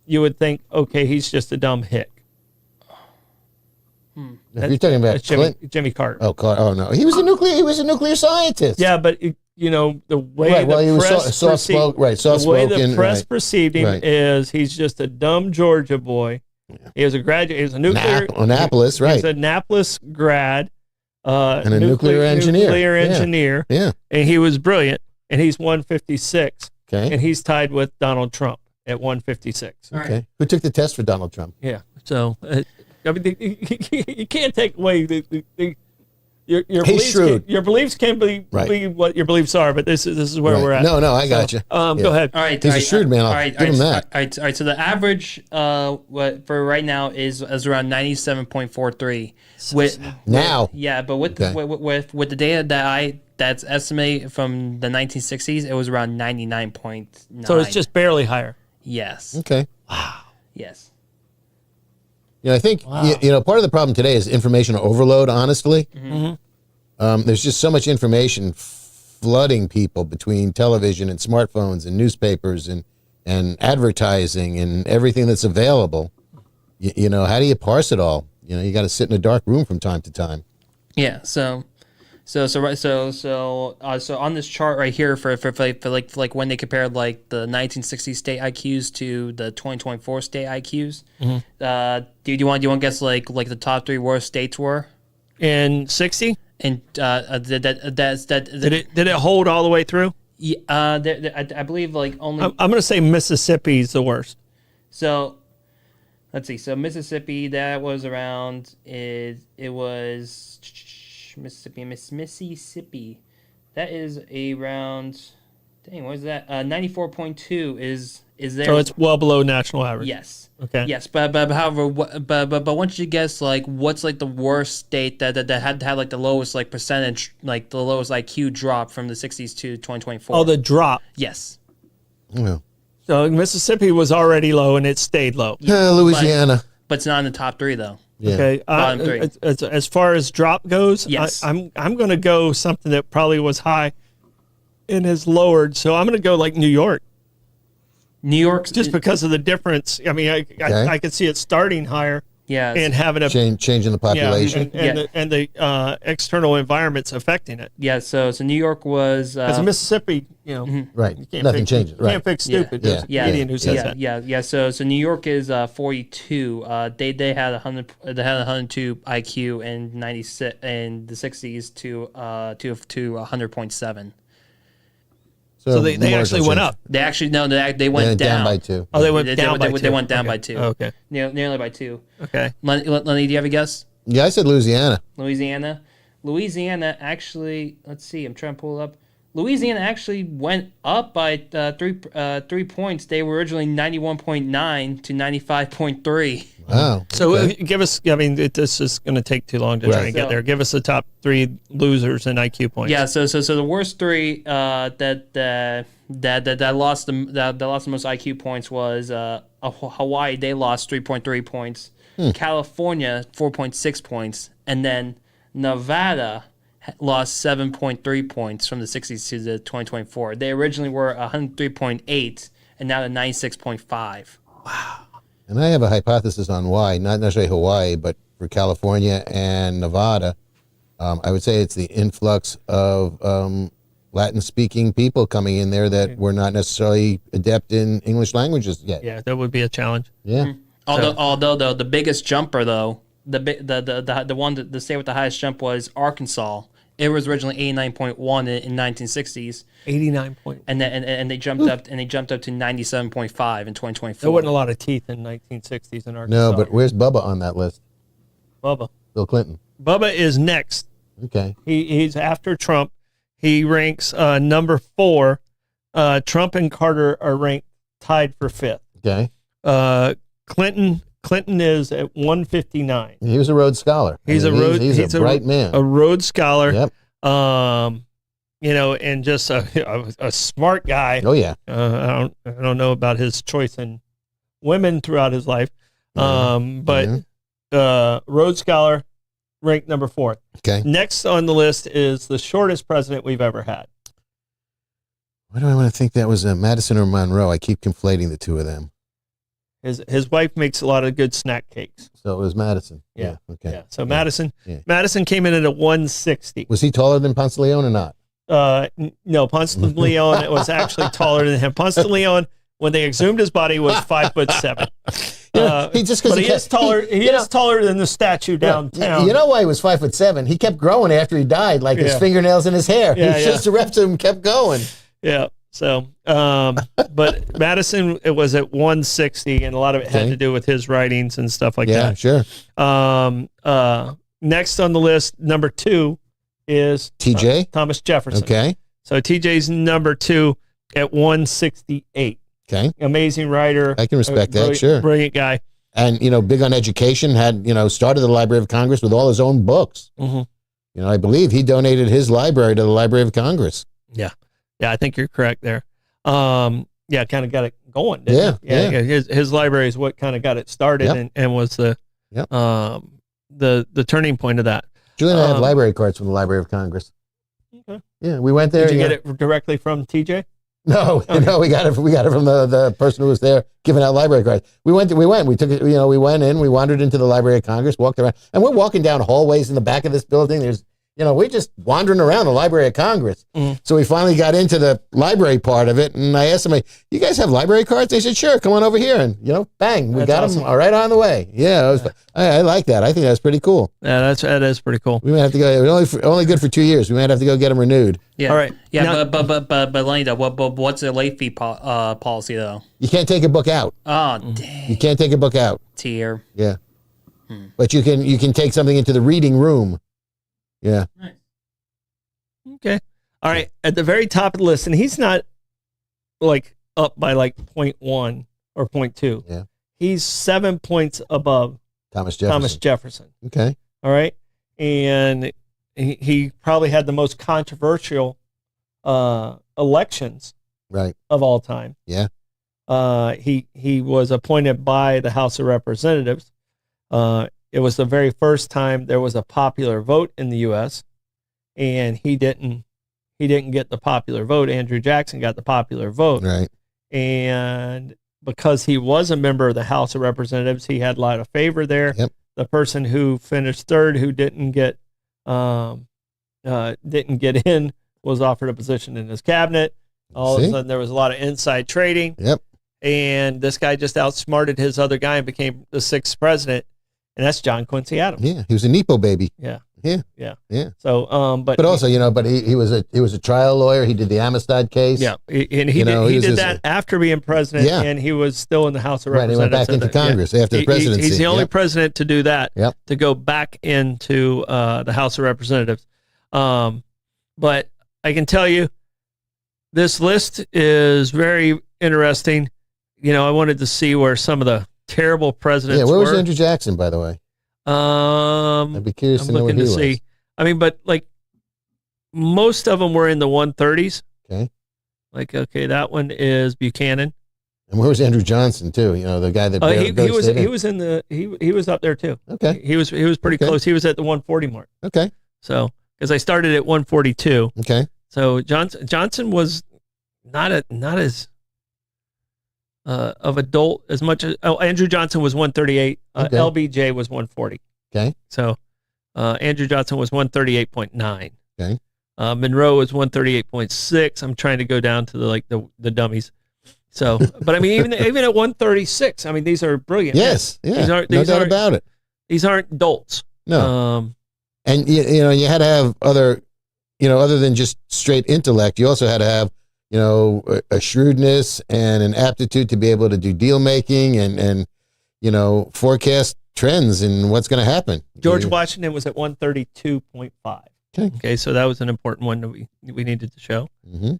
[SPEAKER 1] you would think, okay, he's just a dumb hick.
[SPEAKER 2] If you're talking about
[SPEAKER 1] That's Jimmy Carter.
[SPEAKER 2] Oh no, he was a nuclear scientist.
[SPEAKER 1] Yeah, but the way
[SPEAKER 2] Right, well, he
[SPEAKER 1] the
[SPEAKER 2] was
[SPEAKER 1] press
[SPEAKER 2] soft spoke, right? Soft
[SPEAKER 1] the way the
[SPEAKER 2] spoken,
[SPEAKER 1] press
[SPEAKER 2] right.
[SPEAKER 1] perceived him
[SPEAKER 2] Right.
[SPEAKER 1] is he's just a dumb Georgia boy. He was a graduate. He was a nuclear
[SPEAKER 2] Annapolis,
[SPEAKER 1] He
[SPEAKER 2] right?
[SPEAKER 1] was a Annapolis grad,
[SPEAKER 2] And a nuclear engineer.
[SPEAKER 1] Nuclear
[SPEAKER 2] Yeah.
[SPEAKER 1] engineer,
[SPEAKER 2] Yeah.
[SPEAKER 1] and he was brilliant. And he's 156,
[SPEAKER 2] Okay.
[SPEAKER 1] and he's tied with Donald Trump at 156.
[SPEAKER 2] Okay. Who took the test for Donald Trump?
[SPEAKER 1] Yeah. So I mean, you can't take away your beliefs.
[SPEAKER 2] shrewd.
[SPEAKER 1] Your beliefs can be what your beliefs are, but this is where
[SPEAKER 2] Right.
[SPEAKER 1] we're at.
[SPEAKER 2] No, I got you.
[SPEAKER 1] Go ahead.
[SPEAKER 3] All right,
[SPEAKER 2] He's
[SPEAKER 3] all
[SPEAKER 2] a
[SPEAKER 3] right,
[SPEAKER 2] shrewd man. I'll
[SPEAKER 3] all right,
[SPEAKER 2] give him
[SPEAKER 3] all
[SPEAKER 2] that.
[SPEAKER 3] right, all right. So the average, what for right now is around 97.43. With
[SPEAKER 2] Now.
[SPEAKER 3] yeah, but
[SPEAKER 2] Okay.
[SPEAKER 3] with the data that's estimated from the 1960s, it was around 99.9.
[SPEAKER 1] So it's just barely higher.
[SPEAKER 3] yes,
[SPEAKER 2] Okay.
[SPEAKER 3] yes.
[SPEAKER 2] I think part of the problem today is information overload. Honestly, there's just so much information flooding people between television and smartphones and newspapers and advertising and everything that's available. How do you parse it all? You got to sit in a dark room from time to time.
[SPEAKER 3] Yeah. So on this chart right here for when they compared like the 1960 state IQs to the 2024 state IQs, do you want to guess like the top three worst states were?
[SPEAKER 1] In 60,
[SPEAKER 3] And
[SPEAKER 1] did it hold all the way through?
[SPEAKER 3] I believe like only.
[SPEAKER 1] I'm going to say Mississippi's the worst.
[SPEAKER 3] So let's see. So Mississippi, that was around. It was Mississippi. That is around Dang, what is that? 94.2 is there.
[SPEAKER 1] So it's well below national average.
[SPEAKER 3] Yes.
[SPEAKER 1] Okay.
[SPEAKER 3] Yes, but however, but once you guess like what's like the worst state that had like the lowest like percentage, like the lowest IQ drop from the 60s to 2024.
[SPEAKER 1] Oh, the drop.
[SPEAKER 3] Yes.
[SPEAKER 2] Yeah.
[SPEAKER 1] So Mississippi was already low and it stayed low.
[SPEAKER 2] Louisiana.
[SPEAKER 3] But it's not in the top 3 though.
[SPEAKER 2] Yeah.
[SPEAKER 1] Okay.
[SPEAKER 3] Bottom 3.
[SPEAKER 1] As far as drop goes,
[SPEAKER 3] Yes.
[SPEAKER 1] I'm going to go something that probably was high and has lowered. So I'm going to go like New York.
[SPEAKER 3] New York,
[SPEAKER 1] Just because of the difference. I mean, I could see it starting higher and having a
[SPEAKER 2] Changing the population.
[SPEAKER 1] and the external environment's affecting it.
[SPEAKER 3] Yeah, so New York was
[SPEAKER 1] Because Mississippi,
[SPEAKER 2] Right.
[SPEAKER 1] you can't
[SPEAKER 2] Nothing
[SPEAKER 1] fix,
[SPEAKER 2] changes.
[SPEAKER 1] You
[SPEAKER 2] Right.
[SPEAKER 1] can't fix stupid.
[SPEAKER 2] Yeah.
[SPEAKER 1] There's a comedian who says that.
[SPEAKER 3] Yeah. So New York is 42. They had 100. They had 102 IQ and 96 in the 60s to 100.7
[SPEAKER 1] So they actually went up.
[SPEAKER 3] They actually they went down
[SPEAKER 2] by 2.
[SPEAKER 1] Oh, they went down by 2.
[SPEAKER 3] They went down
[SPEAKER 1] Okay.
[SPEAKER 3] by 2.
[SPEAKER 1] Oh, okay.
[SPEAKER 3] Nearly by 2.
[SPEAKER 1] Okay.
[SPEAKER 3] Lenny, do you have a guess?
[SPEAKER 2] Yeah, I said Louisiana.
[SPEAKER 3] Louisiana actually. Let's see. I'm trying to pull it up. Louisiana actually went up by 3 points. They were originally 91.9 to 95.3.
[SPEAKER 2] Wow.
[SPEAKER 1] So give us. I mean, this is going to take too long to try and get there. Give us the top 3 losers in IQ points.
[SPEAKER 3] Yeah. So the worst 3 that lost the most IQ points was Hawaii. They lost 3.3 points. California 4.6 points, and then Nevada lost 7.3 points from the 60s to the 2024. They originally were 103.8, and now they're 96.5.
[SPEAKER 2] Wow. And I have a hypothesis on why, not necessarily Hawaii, but for California and Nevada. I would say it's the influx of Latin-speaking people coming in there that were not necessarily adept in English languages yet.
[SPEAKER 1] Yeah, that would be a challenge.
[SPEAKER 2] Yeah.
[SPEAKER 3] Although though the biggest jumper though, the state with the highest jump was Arkansas. It was originally 89.1 in 1960s.
[SPEAKER 1] 89 point.
[SPEAKER 3] And they jumped up to 97.5 in 2024.
[SPEAKER 1] There wasn't a lot of teeth in 1960s in Arkansas.
[SPEAKER 2] No, but where's Bubba on that list?
[SPEAKER 1] Bubba.
[SPEAKER 2] Bill Clinton.
[SPEAKER 1] Bubba is next.
[SPEAKER 2] Okay.
[SPEAKER 1] He's after Trump. He ranks number 4. Trump and Carter are ranked tied for 5th.
[SPEAKER 2] Okay.
[SPEAKER 1] Clinton is at 159.
[SPEAKER 2] He was a Rhodes Scholar.
[SPEAKER 1] He's a
[SPEAKER 2] bright man.
[SPEAKER 1] A Rhodes Scholar.
[SPEAKER 2] Yep.
[SPEAKER 1] And just a smart guy.
[SPEAKER 2] Oh yeah.
[SPEAKER 1] I don't know about his choice in women throughout his life. But Rhodes Scholar ranked number 4.
[SPEAKER 2] Okay.
[SPEAKER 1] Next on the list is the shortest president we've ever had.
[SPEAKER 2] Why do I want to think that was Madison or Monroe? I keep conflating the two of them.
[SPEAKER 1] His wife makes a lot of good snack cakes.
[SPEAKER 2] So it was Madison.
[SPEAKER 1] Yeah.
[SPEAKER 2] Okay.
[SPEAKER 1] Yeah. So Madison came in at a 160.
[SPEAKER 2] Was he taller than Ponce de Leon or not?
[SPEAKER 1] No, Ponce de Leon was actually taller than him. Ponce de Leon, when they exhumed his body, was 5'7".
[SPEAKER 2] He
[SPEAKER 1] is taller. He is taller than the statue downtown.
[SPEAKER 2] You know why he was 5'7"? He kept growing after he died, like his fingernails in his hair.
[SPEAKER 1] Yeah,
[SPEAKER 2] he just the rest of him kept going.
[SPEAKER 1] Yeah. So, but Madison, it was at 160, and a lot of it had to do with his writings and stuff like that.
[SPEAKER 2] Yeah,
[SPEAKER 1] sure. Next on the list, number 2 is
[SPEAKER 2] TJ
[SPEAKER 1] Thomas Jefferson.
[SPEAKER 2] Okay.
[SPEAKER 1] So TJ's number 2 at 168.
[SPEAKER 2] Okay.
[SPEAKER 1] Amazing writer.
[SPEAKER 2] I can respect that. Sure.
[SPEAKER 1] Brilliant guy.
[SPEAKER 2] And big on education. Had started the Library of Congress with all his own books.
[SPEAKER 1] Mm-hmm.
[SPEAKER 2] I believe he donated his library to the Library of Congress.
[SPEAKER 1] Yeah. Yeah, I think you're correct there. Kind of got it going.
[SPEAKER 2] Yeah.
[SPEAKER 1] His library is what kind of got it started and was the turning point of that.
[SPEAKER 2] Julie and I have library cards from the Library of Congress. Okay. Yeah, we went there.
[SPEAKER 1] Did you get it directly from TJ?
[SPEAKER 2] No, no, we got it from the person who was there giving out library cards. We took it, we went in, we wandered into the Library of Congress, walked around, and we're walking down hallways in the back of this building. There's we're just wandering around the Library of Congress. Mm-hmm. So we finally got into the library part of it, and I asked them, "You guys have library cards?" They said, "Sure, come on over here." And bang, we got them right on the way. Yeah, I like that. I think that's pretty cool.
[SPEAKER 1] Yeah, that is pretty cool.
[SPEAKER 2] We might have to go. Only good for 2 years. We might have to go get them renewed.
[SPEAKER 3] Yeah.
[SPEAKER 1] All right.
[SPEAKER 3] Yeah, now, but Lenny, though, what's the late fee policy though?
[SPEAKER 2] You can't take a book out.
[SPEAKER 3] Oh, dang.
[SPEAKER 2] You can't take a book out.
[SPEAKER 3] Tier.
[SPEAKER 2] Yeah. But you can take something into the reading room. Yeah.
[SPEAKER 3] Nice.
[SPEAKER 1] Okay. All right. At the very top of the list, and he's not like up by like 0.1 or 0.2.
[SPEAKER 2] Yeah.
[SPEAKER 1] He's 7 points above
[SPEAKER 2] Thomas Jefferson.
[SPEAKER 1] Thomas Jefferson.
[SPEAKER 2] Okay.
[SPEAKER 1] All right. And he probably had the most controversial elections
[SPEAKER 2] Right.
[SPEAKER 1] of all time.
[SPEAKER 2] Yeah.
[SPEAKER 1] He was appointed by the House of Representatives. It was the very first time there was a popular vote in the U.S., and he didn't get the popular vote. Andrew Jackson got the popular vote.
[SPEAKER 2] Right.
[SPEAKER 1] And because he was a member of the House of Representatives, he had a lot of favor there.
[SPEAKER 2] Yep.
[SPEAKER 1] The person who finished third, who didn't get in, was offered a position in his cabinet. All of a sudden, there was a lot of inside trading.
[SPEAKER 2] Yep.
[SPEAKER 1] And this guy just outsmarted his other guy and became the sixth president. And that's John Quincy Adams.
[SPEAKER 2] Yeah. He was a Nepo baby.
[SPEAKER 1] Yeah.
[SPEAKER 2] Yeah.
[SPEAKER 1] Yeah.
[SPEAKER 2] Yeah.
[SPEAKER 1] So,
[SPEAKER 2] But also, he was a trial lawyer. He did the Amistad case.
[SPEAKER 1] Yeah, and he did that after being president,
[SPEAKER 2] Yeah.
[SPEAKER 1] and he was still in the House of
[SPEAKER 2] Right. He
[SPEAKER 1] Representatives.
[SPEAKER 2] went back into Congress after the presidency.
[SPEAKER 1] He's the only
[SPEAKER 2] Yep.
[SPEAKER 1] president to do that.
[SPEAKER 2] Yep.
[SPEAKER 1] To go back into the House of Representatives. But I can tell you, this list is very interesting. I wanted to see where some of the terrible presidents
[SPEAKER 2] Yeah. Where was
[SPEAKER 1] were.
[SPEAKER 2] Andrew Jackson, by the way? I'd be curious
[SPEAKER 1] I'm
[SPEAKER 2] to know where
[SPEAKER 1] looking
[SPEAKER 2] he
[SPEAKER 1] to
[SPEAKER 2] was.
[SPEAKER 1] see. I mean, but like most of them were in the 130s.
[SPEAKER 2] Okay.
[SPEAKER 1] Like, okay, that one is Buchanan.
[SPEAKER 2] And where was Andrew Johnson too? The guy that
[SPEAKER 1] he was up there too.
[SPEAKER 2] Okay.
[SPEAKER 1] He was pretty
[SPEAKER 2] Okay.
[SPEAKER 1] close. He was at the 140 mark.
[SPEAKER 2] Okay.
[SPEAKER 1] So because I started at 142.
[SPEAKER 2] Okay.
[SPEAKER 1] So Johnson was not as of adult as much as Andrew Johnson was 138.
[SPEAKER 2] Okay.
[SPEAKER 1] LBJ was 140.
[SPEAKER 2] Okay.
[SPEAKER 1] So Andrew Johnson was 138.9.
[SPEAKER 2] Okay.
[SPEAKER 1] Monroe was 138.6. I'm trying to go down to the dummies. So, but I mean, even at 136, I mean, these are brilliant.
[SPEAKER 2] Yes.
[SPEAKER 1] Men.
[SPEAKER 2] Yeah. No doubt about it.
[SPEAKER 1] These aren't dolts.
[SPEAKER 2] No. And you had to have other than just straight intellect. You also had to have a shrewdness and an aptitude to be able to do deal making and forecast trends and what's going to happen.
[SPEAKER 1] George Washington was at 132.5. Okay, so that was an important one that we needed to show.
[SPEAKER 2] Mm-hmm.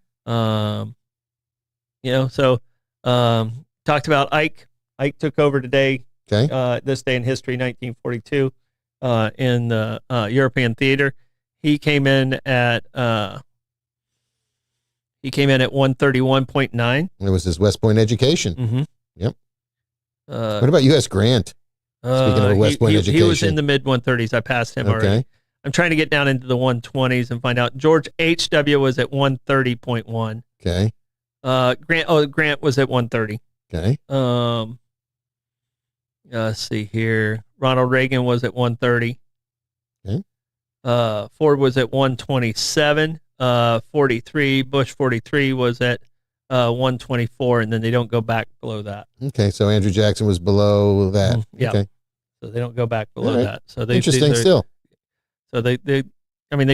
[SPEAKER 1] Talked about Ike. Ike took over today.
[SPEAKER 2] Okay.
[SPEAKER 1] This day in history, 1942, in the European theater. He came in at 131.9.
[SPEAKER 2] It was his West Point education.
[SPEAKER 1] Mm-hmm.
[SPEAKER 2] Yep. What about U.S. Grant? Speaking of a West Point education,
[SPEAKER 1] he was in the mid 130s. I passed him already. I'm trying to get down into the 120s and find out. George H.W. was at 130.1.
[SPEAKER 2] Okay.
[SPEAKER 1] Grant was at 130.
[SPEAKER 2] Okay.
[SPEAKER 1] Let's see here. Ronald Reagan was at 130.
[SPEAKER 2] Okay.
[SPEAKER 1] Ford was at 127. 43. Bush 43 was at 124, and then they don't go back below that.
[SPEAKER 2] Okay, so Andrew Jackson was below that.
[SPEAKER 1] Yeah.
[SPEAKER 2] Okay.
[SPEAKER 1] So they don't go back below
[SPEAKER 2] All right.
[SPEAKER 1] that. So they
[SPEAKER 2] Interesting still.
[SPEAKER 1] So they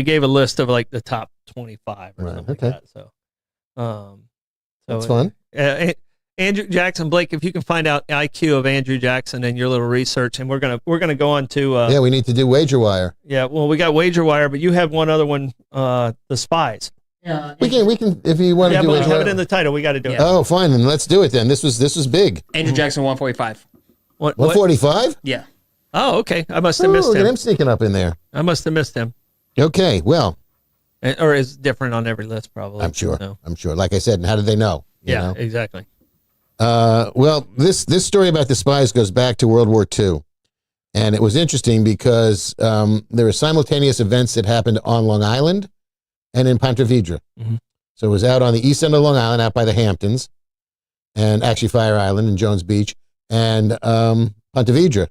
[SPEAKER 1] gave a list of like the top 25 or something
[SPEAKER 2] okay.
[SPEAKER 1] like that. So
[SPEAKER 2] That's fun.
[SPEAKER 1] Andrew Jackson, Blake, if you can find out IQ of Andrew Jackson in your little research, and we're gonna go on to
[SPEAKER 2] we need to do Wager Wire.
[SPEAKER 1] Yeah, well, we got Wager Wire, but you have one other one, the Spies.
[SPEAKER 3] Yeah,
[SPEAKER 2] We can if you want to do
[SPEAKER 1] but
[SPEAKER 2] Wager
[SPEAKER 1] have
[SPEAKER 2] Wire.
[SPEAKER 1] it in the title. We got to do it.
[SPEAKER 2] Oh, fine, then let's do it then. This was big.
[SPEAKER 3] Andrew Jackson 145.
[SPEAKER 1] What?
[SPEAKER 2] 145?
[SPEAKER 3] Yeah.
[SPEAKER 1] Oh, okay. I must have missed
[SPEAKER 2] Look at
[SPEAKER 1] him.
[SPEAKER 2] him sneaking up in there.
[SPEAKER 1] I must have missed him.
[SPEAKER 2] Okay, well,
[SPEAKER 1] Or is different on every list, probably.
[SPEAKER 2] I'm sure.
[SPEAKER 1] No.
[SPEAKER 2] I'm sure. Like I said, and how did they know? You
[SPEAKER 1] Yeah,
[SPEAKER 2] know?
[SPEAKER 1] exactly.
[SPEAKER 2] Well, this story about the Spies goes back to World War II. And it was interesting because there were simultaneous events that happened on Long Island and in Ponte Vedra.
[SPEAKER 1] Mhm.
[SPEAKER 2] So it was out on the east end of Long Island, out by the Hamptons, and actually Fire Island and Jones Beach, and Ponte Vedra.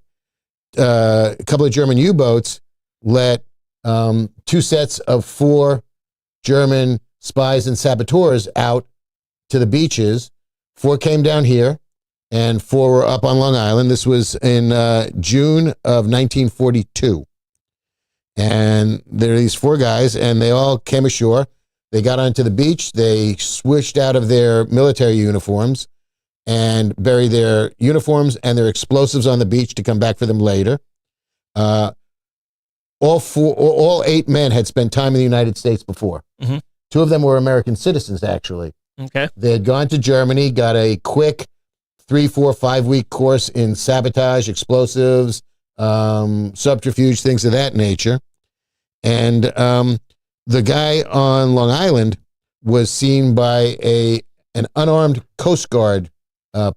[SPEAKER 2] A couple of German U-boats let 2 sets of 4 German spies and saboteurs out to the beaches. 4 came down here, and 4 were up on Long Island. This was in June of 1942. And there are these 4 guys, and they all came ashore. They got onto the beach. They swished out of their military uniforms and buried their uniforms and their explosives on the beach to come back for them later. All 8 men had spent time in the United States before.
[SPEAKER 1] Mhm.
[SPEAKER 2] 2 of them were American citizens, actually.
[SPEAKER 1] Okay.
[SPEAKER 2] They had gone to Germany, got a quick 3, 4, 5 week course in sabotage, explosives, subterfuge, things of that nature. And the guy on Long Island was seen by an unarmed Coast Guard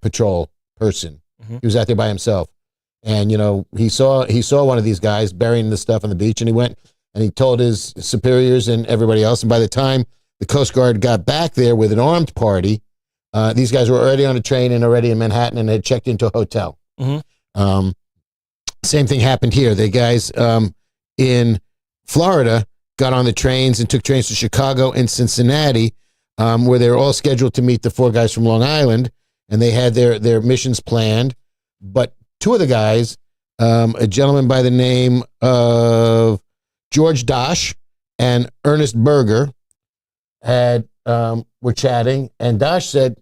[SPEAKER 2] patrol person.
[SPEAKER 1] Mm-hmm.
[SPEAKER 2] He was out there by himself. And, he saw one of these guys burying the stuff on the beach, and he went and he told his superiors and everybody else. And by the time the Coast Guard got back there with an armed party, these guys were already on a train and already in Manhattan and had checked into a hotel.
[SPEAKER 1] Mm-hmm.
[SPEAKER 2] Same thing happened here. The guys in Florida got on the trains and took trains to Chicago and Cincinnati, where they were all scheduled to meet the 4 guys from Long Island, and they had their missions planned. But 2 of the guys, a gentleman by the name of George Dosh and Ernest Berger, were chatting, and Dosh said,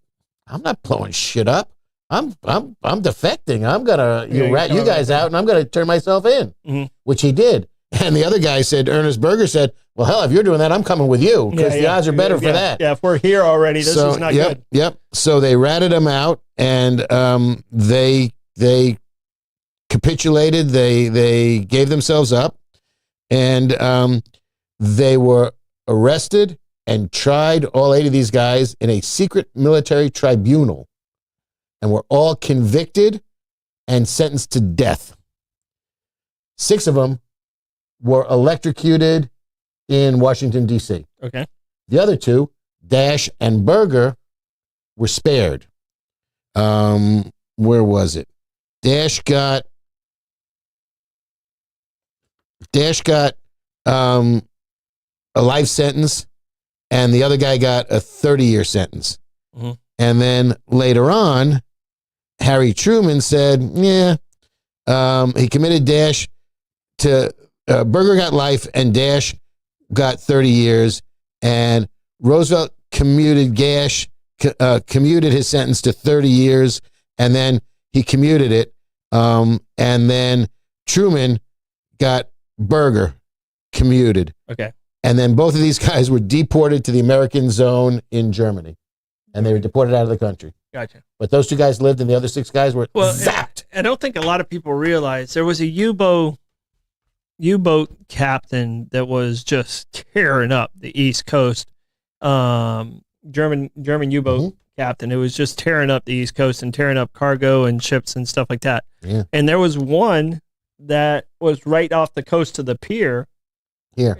[SPEAKER 2] "I'm not blowing shit up. I'm defecting. I'm gonna rat you guys out, and I'm gonna turn myself in,"
[SPEAKER 1] mm-hmm.
[SPEAKER 2] which he did. And the other guy said, Ernest Berger said, "Well, hell, if you're doing that, I'm coming with you, because the odds are better for that."
[SPEAKER 1] Yeah, if we're here already, this is not good.
[SPEAKER 2] Yep. So they ratted him out, and they capitulated. They gave themselves up, and they were arrested and tried, all 8 of these guys, in a secret military tribunal, and were all convicted and sentenced to death. 6 of them were electrocuted in Washington, D.C.
[SPEAKER 1] Okay.
[SPEAKER 2] The other 2, Dash and Berger, were spared. Where was it? Dash got a life sentence, and the other guy got a 30-year sentence.
[SPEAKER 1] Mm-hmm.
[SPEAKER 2] And then later on, Harry Truman said, he committed Dash to Berger got life, and Dash got 30 years, and Roosevelt commuted his sentence to 30 years, and then he commuted it, and then Truman got Berger commuted.
[SPEAKER 1] Okay.
[SPEAKER 2] And then both of these guys were deported to the American zone in Germany, and they were deported out of the country.
[SPEAKER 1] Gotcha.
[SPEAKER 2] But those 2 guys lived, and the other 6 guys were zapped.
[SPEAKER 1] I don't think a lot of people realize there was a U-boat captain that was just tearing up the East Coast. German U-boat
[SPEAKER 2] Mm-hmm.
[SPEAKER 1] captain. It was just tearing up the East Coast and tearing up cargo and ships and stuff like that.
[SPEAKER 2] Yeah.
[SPEAKER 1] And there was one that was right off the coast of the pier.
[SPEAKER 2] Here.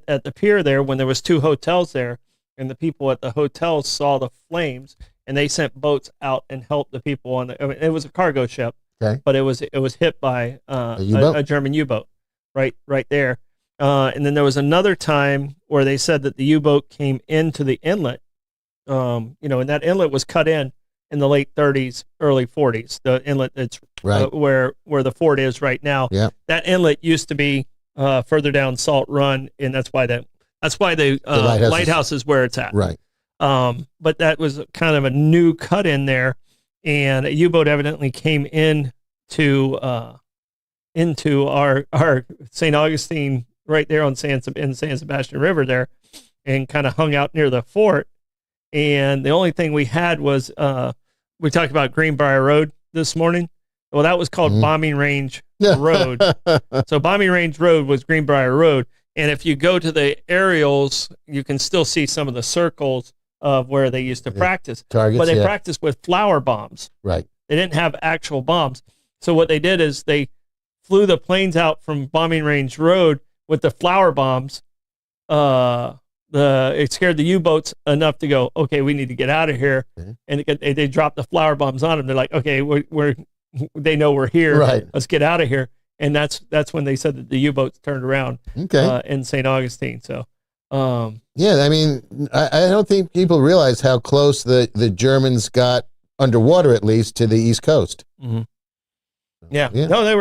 [SPEAKER 1] At the pier there, when there was 2 hotels there, and the people at the hotels saw the flames, and they sent boats out and helped the people on the. I mean, it was a cargo ship,
[SPEAKER 2] okay,
[SPEAKER 1] but it was hit by a German U-boat right there. And then there was another time where they said that the U-boat came into the inlet. And that inlet was cut in the late 30s, early 40s. The inlet that's
[SPEAKER 2] right
[SPEAKER 1] where the fort is right now.
[SPEAKER 2] Yeah, that
[SPEAKER 1] inlet used to be further down Salt Run, and that's why the lighthouse is where it's at.
[SPEAKER 2] Right.
[SPEAKER 1] But that was kind of a new cut in there, and a U-boat evidently came into our St. Augustine right there on San Sebastian River there, and kind of hung out near the fort. And the only thing we had was we talked about Greenbrier Road this morning. Well, that was called Bombing Range Road. So Bombing Range Road was Greenbrier Road. And if you go to the aerials, you can still see some of the circles of where they used to practice.
[SPEAKER 2] Targets,
[SPEAKER 1] but they practiced with flower bombs.
[SPEAKER 2] Right.
[SPEAKER 1] They didn't have actual bombs. So what they did is they flew the planes out from Bombing Range Road with the flower bombs. It scared the U-boats enough to go, okay, we need to get out of here. Mm-hmm. And they dropped the flower bombs on them. They're like, okay, they know we're here.
[SPEAKER 2] Right.
[SPEAKER 1] Let's get out of here. And that's when they said that the U-boats turned around.
[SPEAKER 2] Okay.
[SPEAKER 1] In St. Augustine. So,
[SPEAKER 2] yeah, I mean, I don't think people realize how close the Germans got underwater, at least, to the East Coast.
[SPEAKER 1] Mm-hmm. Yeah. No, they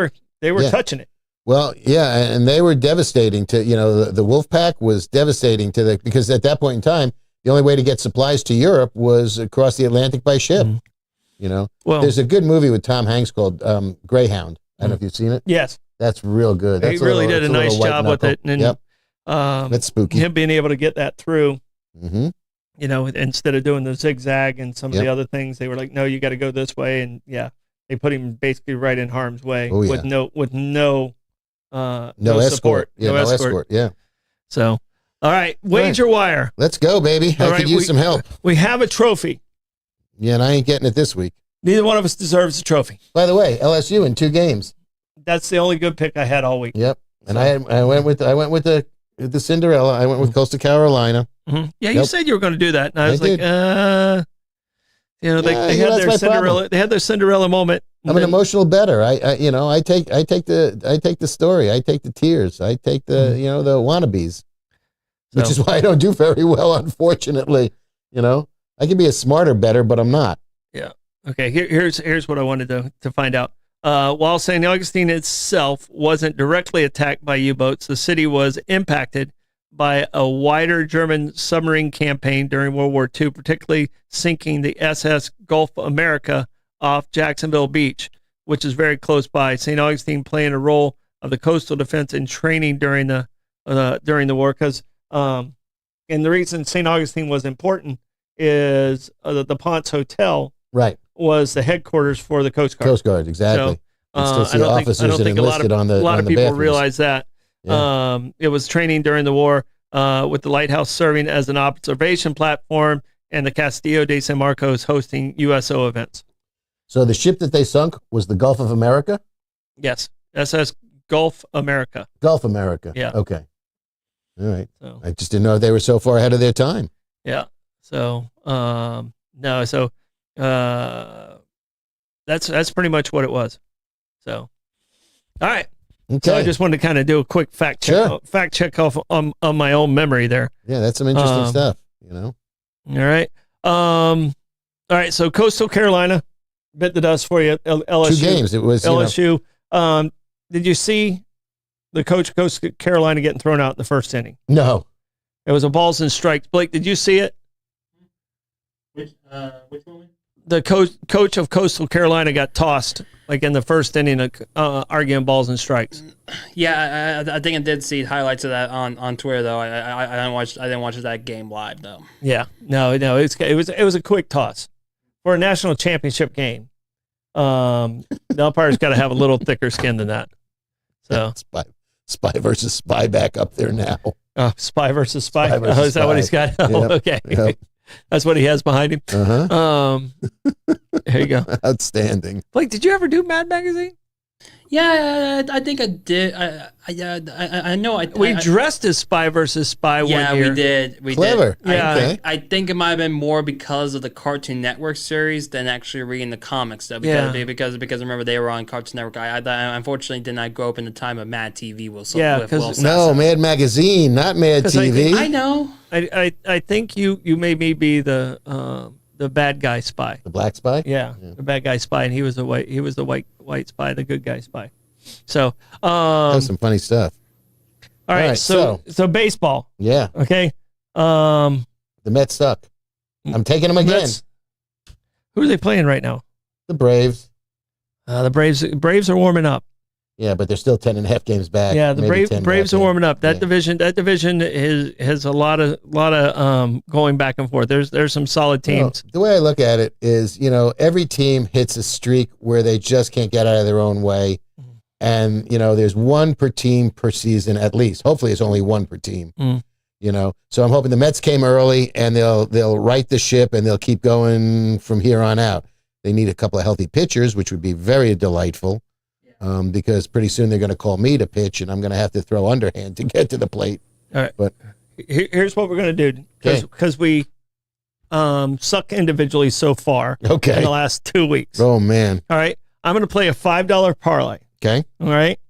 [SPEAKER 1] were touching it.
[SPEAKER 2] Well, yeah, and they were devastating to, the wolf pack was devastating because at that point in time, the only way to get supplies to Europe was across the Atlantic by ship. Mm-hmm. Well, there's a good movie with Tom Hanks called Greyhound. I don't know if you've seen it.
[SPEAKER 1] Yes.
[SPEAKER 2] That's real good.
[SPEAKER 1] He really did a nice job with it. And
[SPEAKER 2] that's spooky.
[SPEAKER 1] Him being able to get that through.
[SPEAKER 2] Mm-hmm.
[SPEAKER 1] You know, instead of doing the zigzag and some of
[SPEAKER 2] Yep.
[SPEAKER 1] the other things, they were like, no, you got to go this way. And yeah, they put him basically right in harm's way
[SPEAKER 2] Oh, yeah.
[SPEAKER 1] with no
[SPEAKER 2] escort.
[SPEAKER 1] support.
[SPEAKER 2] Yeah, no escort. Yeah.
[SPEAKER 1] So, all right, wager wire.
[SPEAKER 2] Let's go, baby. I could use some help.
[SPEAKER 1] We have a trophy.
[SPEAKER 2] Yeah, and I ain't getting it this week.
[SPEAKER 1] Neither one of us deserves a trophy.
[SPEAKER 2] By the way, LSU in 2 games.
[SPEAKER 1] That's the only good pick I had all week.
[SPEAKER 2] Yep. And I went with the Cinderella. I went with Coastal Carolina.
[SPEAKER 1] Mm-hmm. Yeah, you said you were going to do that, and I was like,
[SPEAKER 2] did.
[SPEAKER 1] you know, they had their Cinderella.
[SPEAKER 2] Problem.
[SPEAKER 1] They had their Cinderella moment.
[SPEAKER 2] I'm an emotional bettor. I take the story. I take the tears. I take the the wannabes, which is why I don't do very well, unfortunately. You know, I can be a smarter bettor, but I'm not.
[SPEAKER 1] Yeah. Okay. Here's what I wanted to find out. While St. Augustine itself wasn't directly attacked by U-boats, the city was impacted by a wider German submarine campaign during World War II, particularly sinking the SS Gulf America off Jacksonville Beach, which is very close by. St. Augustine playing a role of the coastal defense and training during the war. Because and the reason St. Augustine was important is the Ponce Hotel
[SPEAKER 2] Right.
[SPEAKER 1] was the headquarters for the Coast Guard.
[SPEAKER 2] Coast Guard, exactly.
[SPEAKER 1] So,
[SPEAKER 2] still see officers
[SPEAKER 1] I don't think a lot of people
[SPEAKER 2] bathrooms.
[SPEAKER 1] realize that.
[SPEAKER 2] Yeah.
[SPEAKER 1] It was training during the war, with the lighthouse serving as an observation platform and the Castillo de San Marcos hosting USO events.
[SPEAKER 2] So the ship that they sunk was the Gulf of America?
[SPEAKER 1] Yes, SS Gulf America.
[SPEAKER 2] Gulf America.
[SPEAKER 1] Yeah.
[SPEAKER 2] Okay. All right.
[SPEAKER 1] So,
[SPEAKER 2] I just didn't know they were so far ahead of their time.
[SPEAKER 1] yeah. So no. So that's pretty much what it was. So, all right.
[SPEAKER 2] Okay.
[SPEAKER 1] So I just wanted to kind of do a quick fact check off on my own memory there.
[SPEAKER 2] Yeah, that's some interesting stuff, you know.
[SPEAKER 1] All right. All right. So Coastal Carolina bit the dust for you. LSU.
[SPEAKER 2] 2 games. It was
[SPEAKER 1] LSU. Did you see the coach of Coastal Carolina getting thrown out in the first inning?
[SPEAKER 2] No.
[SPEAKER 1] It was a balls and strikes. Blake, did you see it?
[SPEAKER 3] Which one?
[SPEAKER 1] The coach of Coastal Carolina got tossed like in the first inning, arguing balls and strikes.
[SPEAKER 3] Yeah, I think I did see highlights of that on Twitter though. I didn't watch that game live though.
[SPEAKER 1] Yeah, no, it was a quick toss for a national championship game. The umpire's got to have a little thicker skin than that. So
[SPEAKER 2] spy versus spy back up there now.
[SPEAKER 1] Spy versus spy.
[SPEAKER 2] Spy versus
[SPEAKER 1] is that what he's got?
[SPEAKER 2] Yep.
[SPEAKER 1] Oh, okay.
[SPEAKER 2] Yep.
[SPEAKER 1] That's what he has behind him.
[SPEAKER 2] Uh-huh.
[SPEAKER 1] There you go.
[SPEAKER 2] Outstanding.
[SPEAKER 1] Blake, did you ever do Mad Magazine?
[SPEAKER 3] Yeah, I think I did. I know.
[SPEAKER 1] We dressed as Spy versus Spy one year.
[SPEAKER 3] We did.
[SPEAKER 2] Clever.
[SPEAKER 3] Did.
[SPEAKER 1] Yeah.
[SPEAKER 2] Okay.
[SPEAKER 3] I think it might have been more because of the Cartoon Network series than actually reading the comics, though. Because remember they were on Cartoon Network. I unfortunately did not grow up in the time of Mad TV.
[SPEAKER 2] Mad Magazine, not Mad TV.
[SPEAKER 3] I know.
[SPEAKER 1] I think you made me be the bad guy spy.
[SPEAKER 2] The black spy?
[SPEAKER 1] Yeah, the bad guy spy, and he was the white spy, the good guy spy. So
[SPEAKER 2] That was some funny stuff.
[SPEAKER 1] all right, so baseball.
[SPEAKER 2] Yeah.
[SPEAKER 1] Okay.
[SPEAKER 2] The Mets suck. I'm taking them again.
[SPEAKER 1] Who are they playing right now?
[SPEAKER 2] The Braves.
[SPEAKER 1] The Braves are warming up.
[SPEAKER 2] Yeah, but they're still 10.5 games back.
[SPEAKER 1] Yeah, the
[SPEAKER 2] maybe 10
[SPEAKER 1] Braves
[SPEAKER 2] back,
[SPEAKER 1] are warming up. That
[SPEAKER 2] yeah.
[SPEAKER 1] division has a lot of going back and forth. There's some solid teams.
[SPEAKER 2] The way I look at it is, every team hits a streak where they just can't get out of their own way. And, there's one per team per season at least. Hopefully it's only one per team. So I'm hoping the Mets came early and they'll right the ship and they'll keep going from here on out. They need a couple of healthy pitchers, which would be very delightful. Because pretty soon they're going to call me to pitch, and I'm going to have to throw underhand to get to the plate.
[SPEAKER 1] All right.
[SPEAKER 2] But
[SPEAKER 1] here's what we're going to do, because we suck individually so far in the last 2 weeks.
[SPEAKER 2] Oh, man.
[SPEAKER 1] All right. I'm going to play a $5 parlay.
[SPEAKER 2] Okay.
[SPEAKER 1] All right.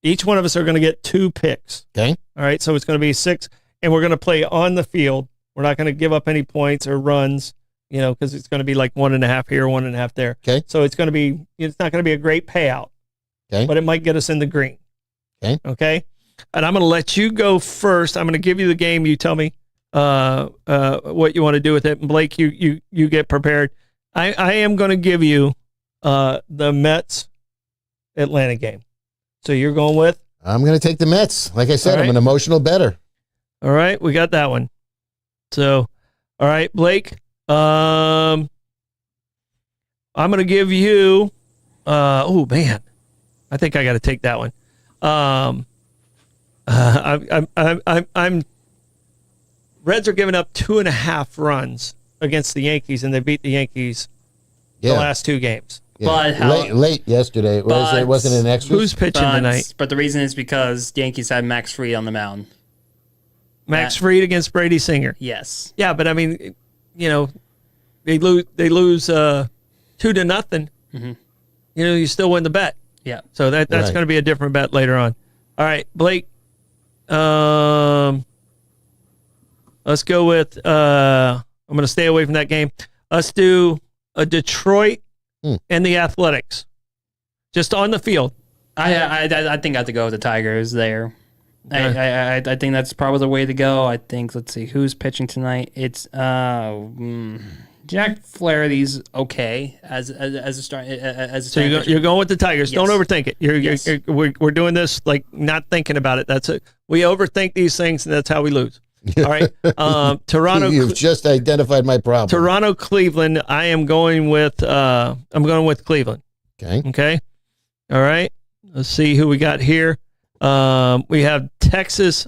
[SPEAKER 1] Each one of us are going to get 2 picks.
[SPEAKER 2] Okay.
[SPEAKER 1] All right. So it's going to be 6, and we're going to play on the field. We're not going to give up any points or runs. Because it's going to be like 1.5 here, 1.5 there.
[SPEAKER 2] Okay.
[SPEAKER 1] So it's not going to be a great payout.
[SPEAKER 2] Okay.
[SPEAKER 1] But it might get us in the green.
[SPEAKER 2] Okay.
[SPEAKER 1] Okay. And I'm going to let you go first. I'm going to give you the game. You tell me what you want to do with it. And Blake, you get prepared. I am going to give you the Mets Atlanta game. So you're going with?
[SPEAKER 2] I'm going to take the Mets. Like I said, I'm an emotional bettor.
[SPEAKER 1] All right. We got that one. So, all right, Blake. I'm gonna give you. Oh man, I think I got to take that one. I'm. Reds are giving up 2.5 runs against the Yankees, and they beat the Yankees the last 2 games.
[SPEAKER 3] But
[SPEAKER 2] late yesterday, it wasn't an extra.
[SPEAKER 1] Who's pitching tonight?
[SPEAKER 3] But the reason is because the Yankees had Max Fried on the mound.
[SPEAKER 1] Max Fried against Brady Singer.
[SPEAKER 3] Yes.
[SPEAKER 1] Yeah, but I mean, they lose 2-0. Mm-hmm. You still win the bet.
[SPEAKER 3] Yeah.
[SPEAKER 1] So that's going to be a different bet later on. All right, Blake. Let's go with. I'm going to stay away from that game. Let's do a Detroit and the Athletics, just on the field.
[SPEAKER 3] I think I have to go with the Tigers there. I think that's probably the way to go. I think, let's see, who's pitching tonight? It's Jack Flaherty's okay as a start.
[SPEAKER 1] So you're going with the Tigers.
[SPEAKER 3] Yes.
[SPEAKER 1] Don't overthink it. We're doing this like not thinking about it. That's it. We overthink these things, and that's how we lose. All right. Toronto.
[SPEAKER 2] You've just identified my problem.
[SPEAKER 1] Toronto, Cleveland. I am going with. I'm going with Cleveland.
[SPEAKER 2] Okay.
[SPEAKER 1] Okay. All right. Let's see who we got here. We have Texas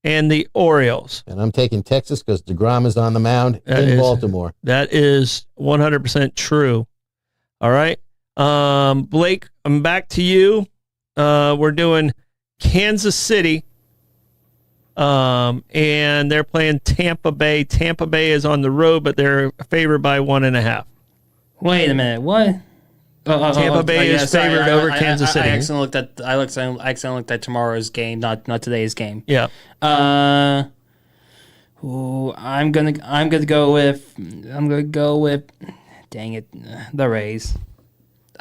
[SPEAKER 1] and the Orioles.
[SPEAKER 2] And I'm taking Texas because DeGrom is on the mound in Baltimore.
[SPEAKER 1] That is 100% true. All right. Blake, I'm back to you. We're doing Kansas City. And they're playing Tampa Bay. Tampa Bay is on the road, but they're favored by 1.5.
[SPEAKER 3] Wait a minute. What?
[SPEAKER 1] Tampa Bay is favored over Kansas City.
[SPEAKER 3] I accidentally looked at tomorrow's game, not today's game.
[SPEAKER 1] Yeah.
[SPEAKER 3] I'm gonna go with. Dang it, the Rays.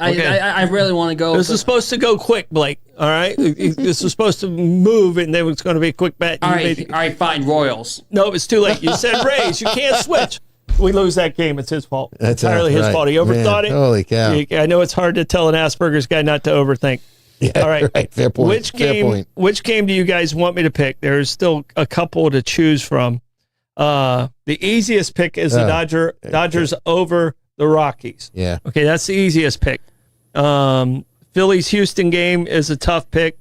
[SPEAKER 1] Okay.
[SPEAKER 3] I really want to go.
[SPEAKER 1] This is supposed to go quick, Blake. All right. This is supposed to move, and then it's going to be a quick bet.
[SPEAKER 3] All right, fine. Royals.
[SPEAKER 1] No, it's too late. You said Rays. You can't switch. We lose that game. It's his fault.
[SPEAKER 2] That's
[SPEAKER 1] entirely his fault. He overthought it.
[SPEAKER 2] Holy cow.
[SPEAKER 1] I know it's hard to tell an Asperger's guy not to overthink.
[SPEAKER 2] Yeah,
[SPEAKER 1] all right.
[SPEAKER 2] Fair point.
[SPEAKER 1] Which game do you guys want me to pick? There's still a couple to choose from. The easiest pick is the Dodgers over the Rockies.
[SPEAKER 2] Yeah.
[SPEAKER 1] Okay, that's the easiest pick. Phillies Houston game is a tough pick.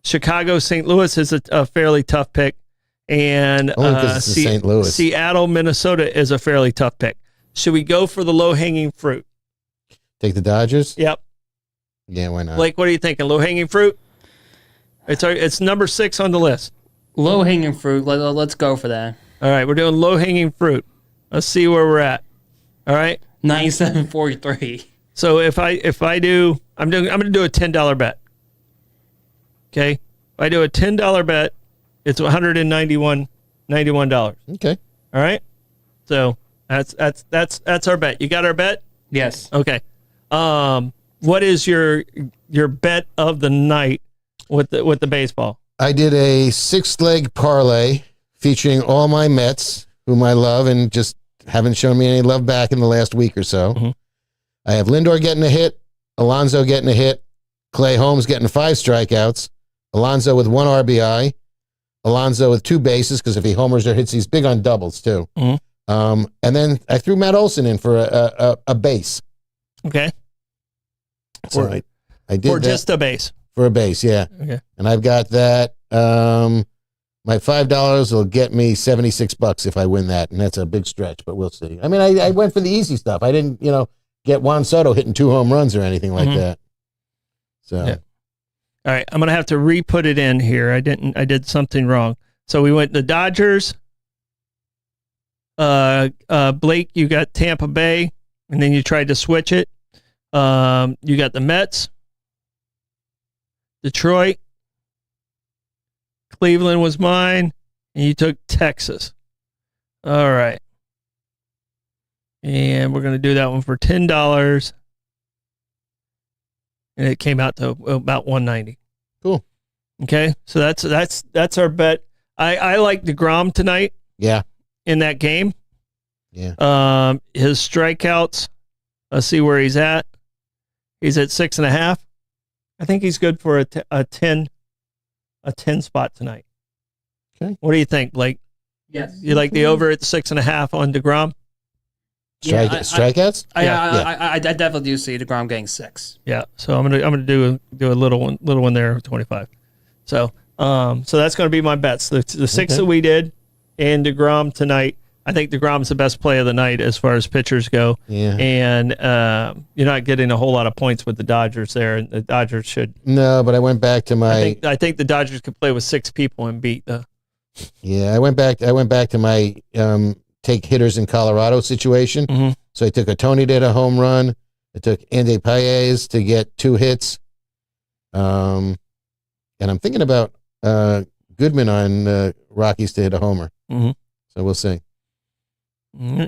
[SPEAKER 1] Chicago St. Louis is a fairly tough pick. And
[SPEAKER 2] St. Louis.
[SPEAKER 1] Seattle Minnesota is a fairly tough pick. Should we go for the low hanging fruit?
[SPEAKER 2] Take the Dodgers?
[SPEAKER 1] Yep.
[SPEAKER 2] Yeah, why not?
[SPEAKER 1] Blake, what are you thinking? Low hanging fruit? It's number 6 on the list.
[SPEAKER 3] Low hanging fruit. Let's go for that.
[SPEAKER 1] All right, we're doing low hanging fruit. Let's see where we're at. All right,
[SPEAKER 3] 97.43.
[SPEAKER 1] So if I do, I'm going to do a $10 bet. Okay, if I do a $10 bet, it's $191.
[SPEAKER 2] Okay.
[SPEAKER 1] All right. So that's our bet. You got our bet?
[SPEAKER 3] Yes.
[SPEAKER 1] Okay. What is your bet of the night with the baseball?
[SPEAKER 2] I did a 6-leg parlay featuring all my Mets, whom I love and just haven't shown me any love back in the last week or so.
[SPEAKER 1] Mm-hmm.
[SPEAKER 2] I have Lindor getting a hit, Alonso getting a hit, Clay Holmes getting 5 strikeouts, Alonso with 1 RBI, Alonso with 2 bases, because if he homers or hits, he's big on doubles too.
[SPEAKER 1] Mm-hmm.
[SPEAKER 2] And then I threw Matt Olson in for a base.
[SPEAKER 1] Okay.
[SPEAKER 2] So I did
[SPEAKER 1] for
[SPEAKER 2] that
[SPEAKER 1] just a base.
[SPEAKER 2] For a base, yeah.
[SPEAKER 1] Okay.
[SPEAKER 2] And I've got that. My $5 will get me $76 if I win that, and that's a big stretch, but we'll see. I mean, I went for the easy stuff. I didn't, get Juan Soto hitting 2 home runs or anything like that. So,
[SPEAKER 1] yeah. All right, I'm gonna have to re-put it in here. I did something wrong. So we went the Dodgers. Blake, you got Tampa Bay, and then you tried to switch it. You got the Mets, Detroit, Cleveland was mine, and you took Texas. All right. And we're going to do that one for $10. And it came out to about $190.
[SPEAKER 2] Cool.
[SPEAKER 1] Okay. So that's our bet. I like DeGrom tonight.
[SPEAKER 2] Yeah.
[SPEAKER 1] In that game.
[SPEAKER 2] Yeah.
[SPEAKER 1] His strikeouts. Let's see where he's at. He's at 6.5. I think he's good for a 10 spot tonight.
[SPEAKER 2] Okay.
[SPEAKER 1] What do you think, Blake?
[SPEAKER 3] Yes.
[SPEAKER 1] You like the over at 6.5 on DeGrom?
[SPEAKER 2] Strikeouts?
[SPEAKER 3] I definitely do see DeGrom getting 6.
[SPEAKER 1] Yeah. So I'm gonna do a little one there, 25. So that's gonna be my bets. The 6 that we did, and DeGrom tonight. I think DeGrom's the best play of the night as far as pitchers go.
[SPEAKER 2] Yeah.
[SPEAKER 1] And you're not getting a whole lot of points with the Dodgers there, and the Dodgers should.
[SPEAKER 2] No, but I went back to my.
[SPEAKER 1] I think the Dodgers could play with 6 people and beat the.
[SPEAKER 2] Yeah, I went back to my take hitters in Colorado situation.
[SPEAKER 1] Mm-hmm.
[SPEAKER 2] So I took a Tony to hit a home run. I took Andy Paez to get 2 hits. And I'm thinking about Goodman on Rockies to hit a homer.
[SPEAKER 1] Mm-hmm.
[SPEAKER 2] So we'll see.
[SPEAKER 1] Mm-hmm.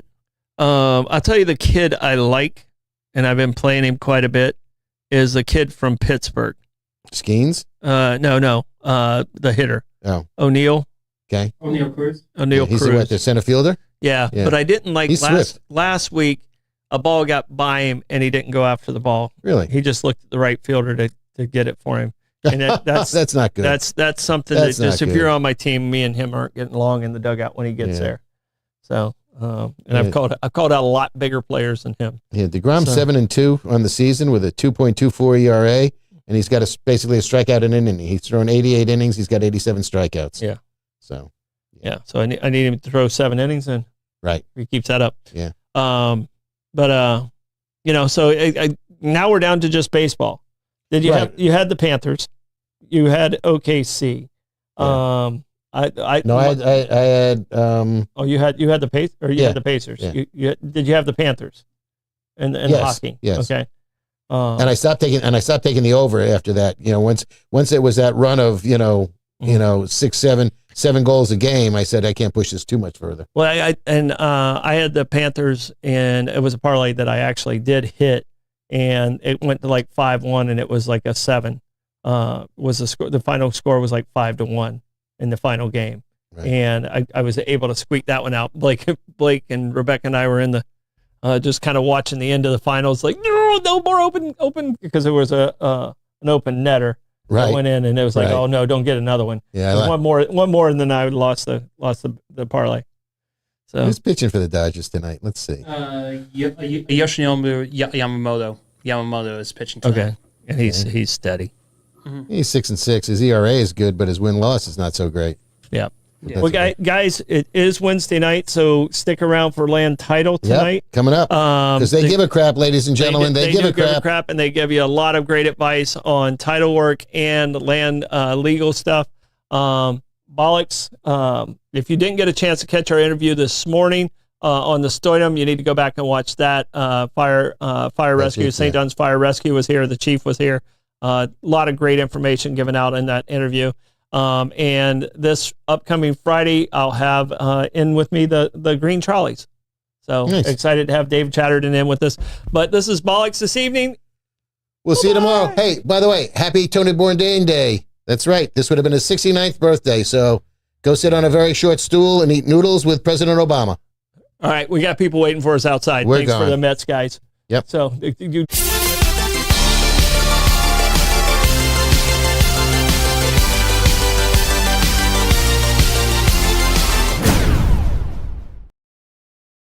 [SPEAKER 1] I'll tell you the kid I like, and I've been playing him quite a bit, is the kid from Pittsburgh.
[SPEAKER 2] Skeens?
[SPEAKER 1] No. The hitter.
[SPEAKER 2] Oh.
[SPEAKER 1] O'Neill.
[SPEAKER 2] Okay.
[SPEAKER 3] O'Neill Cruz.
[SPEAKER 2] He's the center fielder?
[SPEAKER 1] Yeah, but I didn't like last week. A ball got by him, and he didn't go after the ball.
[SPEAKER 2] Really?
[SPEAKER 1] He just looked at the right fielder to get it for him. And that's
[SPEAKER 2] that's not good.
[SPEAKER 1] That's something that just if you're on my team, me and him aren't getting along in the dugout when he gets there. So, I've called out a lot bigger players than him.
[SPEAKER 2] Yeah, DeGrom 7-2 on the season with a 2.24 ERA, and he's got basically a strikeout an inning. He's thrown 88 innings. He's got 87 strikeouts.
[SPEAKER 1] Yeah.
[SPEAKER 2] So.
[SPEAKER 1] Yeah. So I need him to throw 7 innings in.
[SPEAKER 2] Right.
[SPEAKER 1] He keeps that up.
[SPEAKER 2] Yeah.
[SPEAKER 1] So now we're down to just baseball. Did you you had the Panthers, you had OKC.
[SPEAKER 2] Yeah.
[SPEAKER 1] I had. You had the Pacers, or you had the Pacers.
[SPEAKER 2] Yeah.
[SPEAKER 1] Did you have the Panthers? And hockey.
[SPEAKER 2] Yes.
[SPEAKER 1] Okay.
[SPEAKER 2] And I stopped taking the over after that. Once it was that run of 6, 7 goals a game, I said I can't push this too much further.
[SPEAKER 1] Well, I had the Panthers, and it was a parlay that I actually did hit, and it went to like 5-1, and it was like a 7. Was the score? The final score was like 5-1 in the final game, right. And I was able to squeak that one out. Blake and Rebecca and I were in the just kind of watching the end of the finals, like no more open, because there was an open netter.
[SPEAKER 2] Right.
[SPEAKER 1] That went in, and it was like, oh no, don't get another one.
[SPEAKER 2] Yeah,
[SPEAKER 1] one more, and then I lost the parlay. So
[SPEAKER 2] who's pitching for the Dodgers tonight? Let's see.
[SPEAKER 3] Yoshinobu Yamamoto is pitching tonight.
[SPEAKER 1] Okay, and he's steady.
[SPEAKER 3] Mm-hmm.
[SPEAKER 2] He's 6-6. His ERA is good, but his win-loss is not so great.
[SPEAKER 1] Yeah. Well, guys, it is Wednesday night, so stick around for land title tonight.
[SPEAKER 2] Coming up. Because they give a crap, ladies and gentlemen. They give a
[SPEAKER 1] crap, and they give you a lot of great advice on title work and land legal stuff. Bollocks, if you didn't get a chance to catch our interview this morning on the Stoidum, you need to go back and watch that. Fire Rescue, St. John's Fire Rescue was here. The chief was here. A lot of great information given out in that interview. And this upcoming Friday, I'll have in with me the Green Trolleys. So excited to have Dave Chatterton in with us. But this is Bollocks this evening.
[SPEAKER 2] We'll see you tomorrow. Hey, by the way, happy Tony Bourdain Day. That's right. This would have been his 69th birthday. So go sit on a very short stool and eat noodles with President Obama.
[SPEAKER 1] All right. We got people waiting for us outside. Thanks for the Mets, guys.
[SPEAKER 2] Yep.
[SPEAKER 1] So you.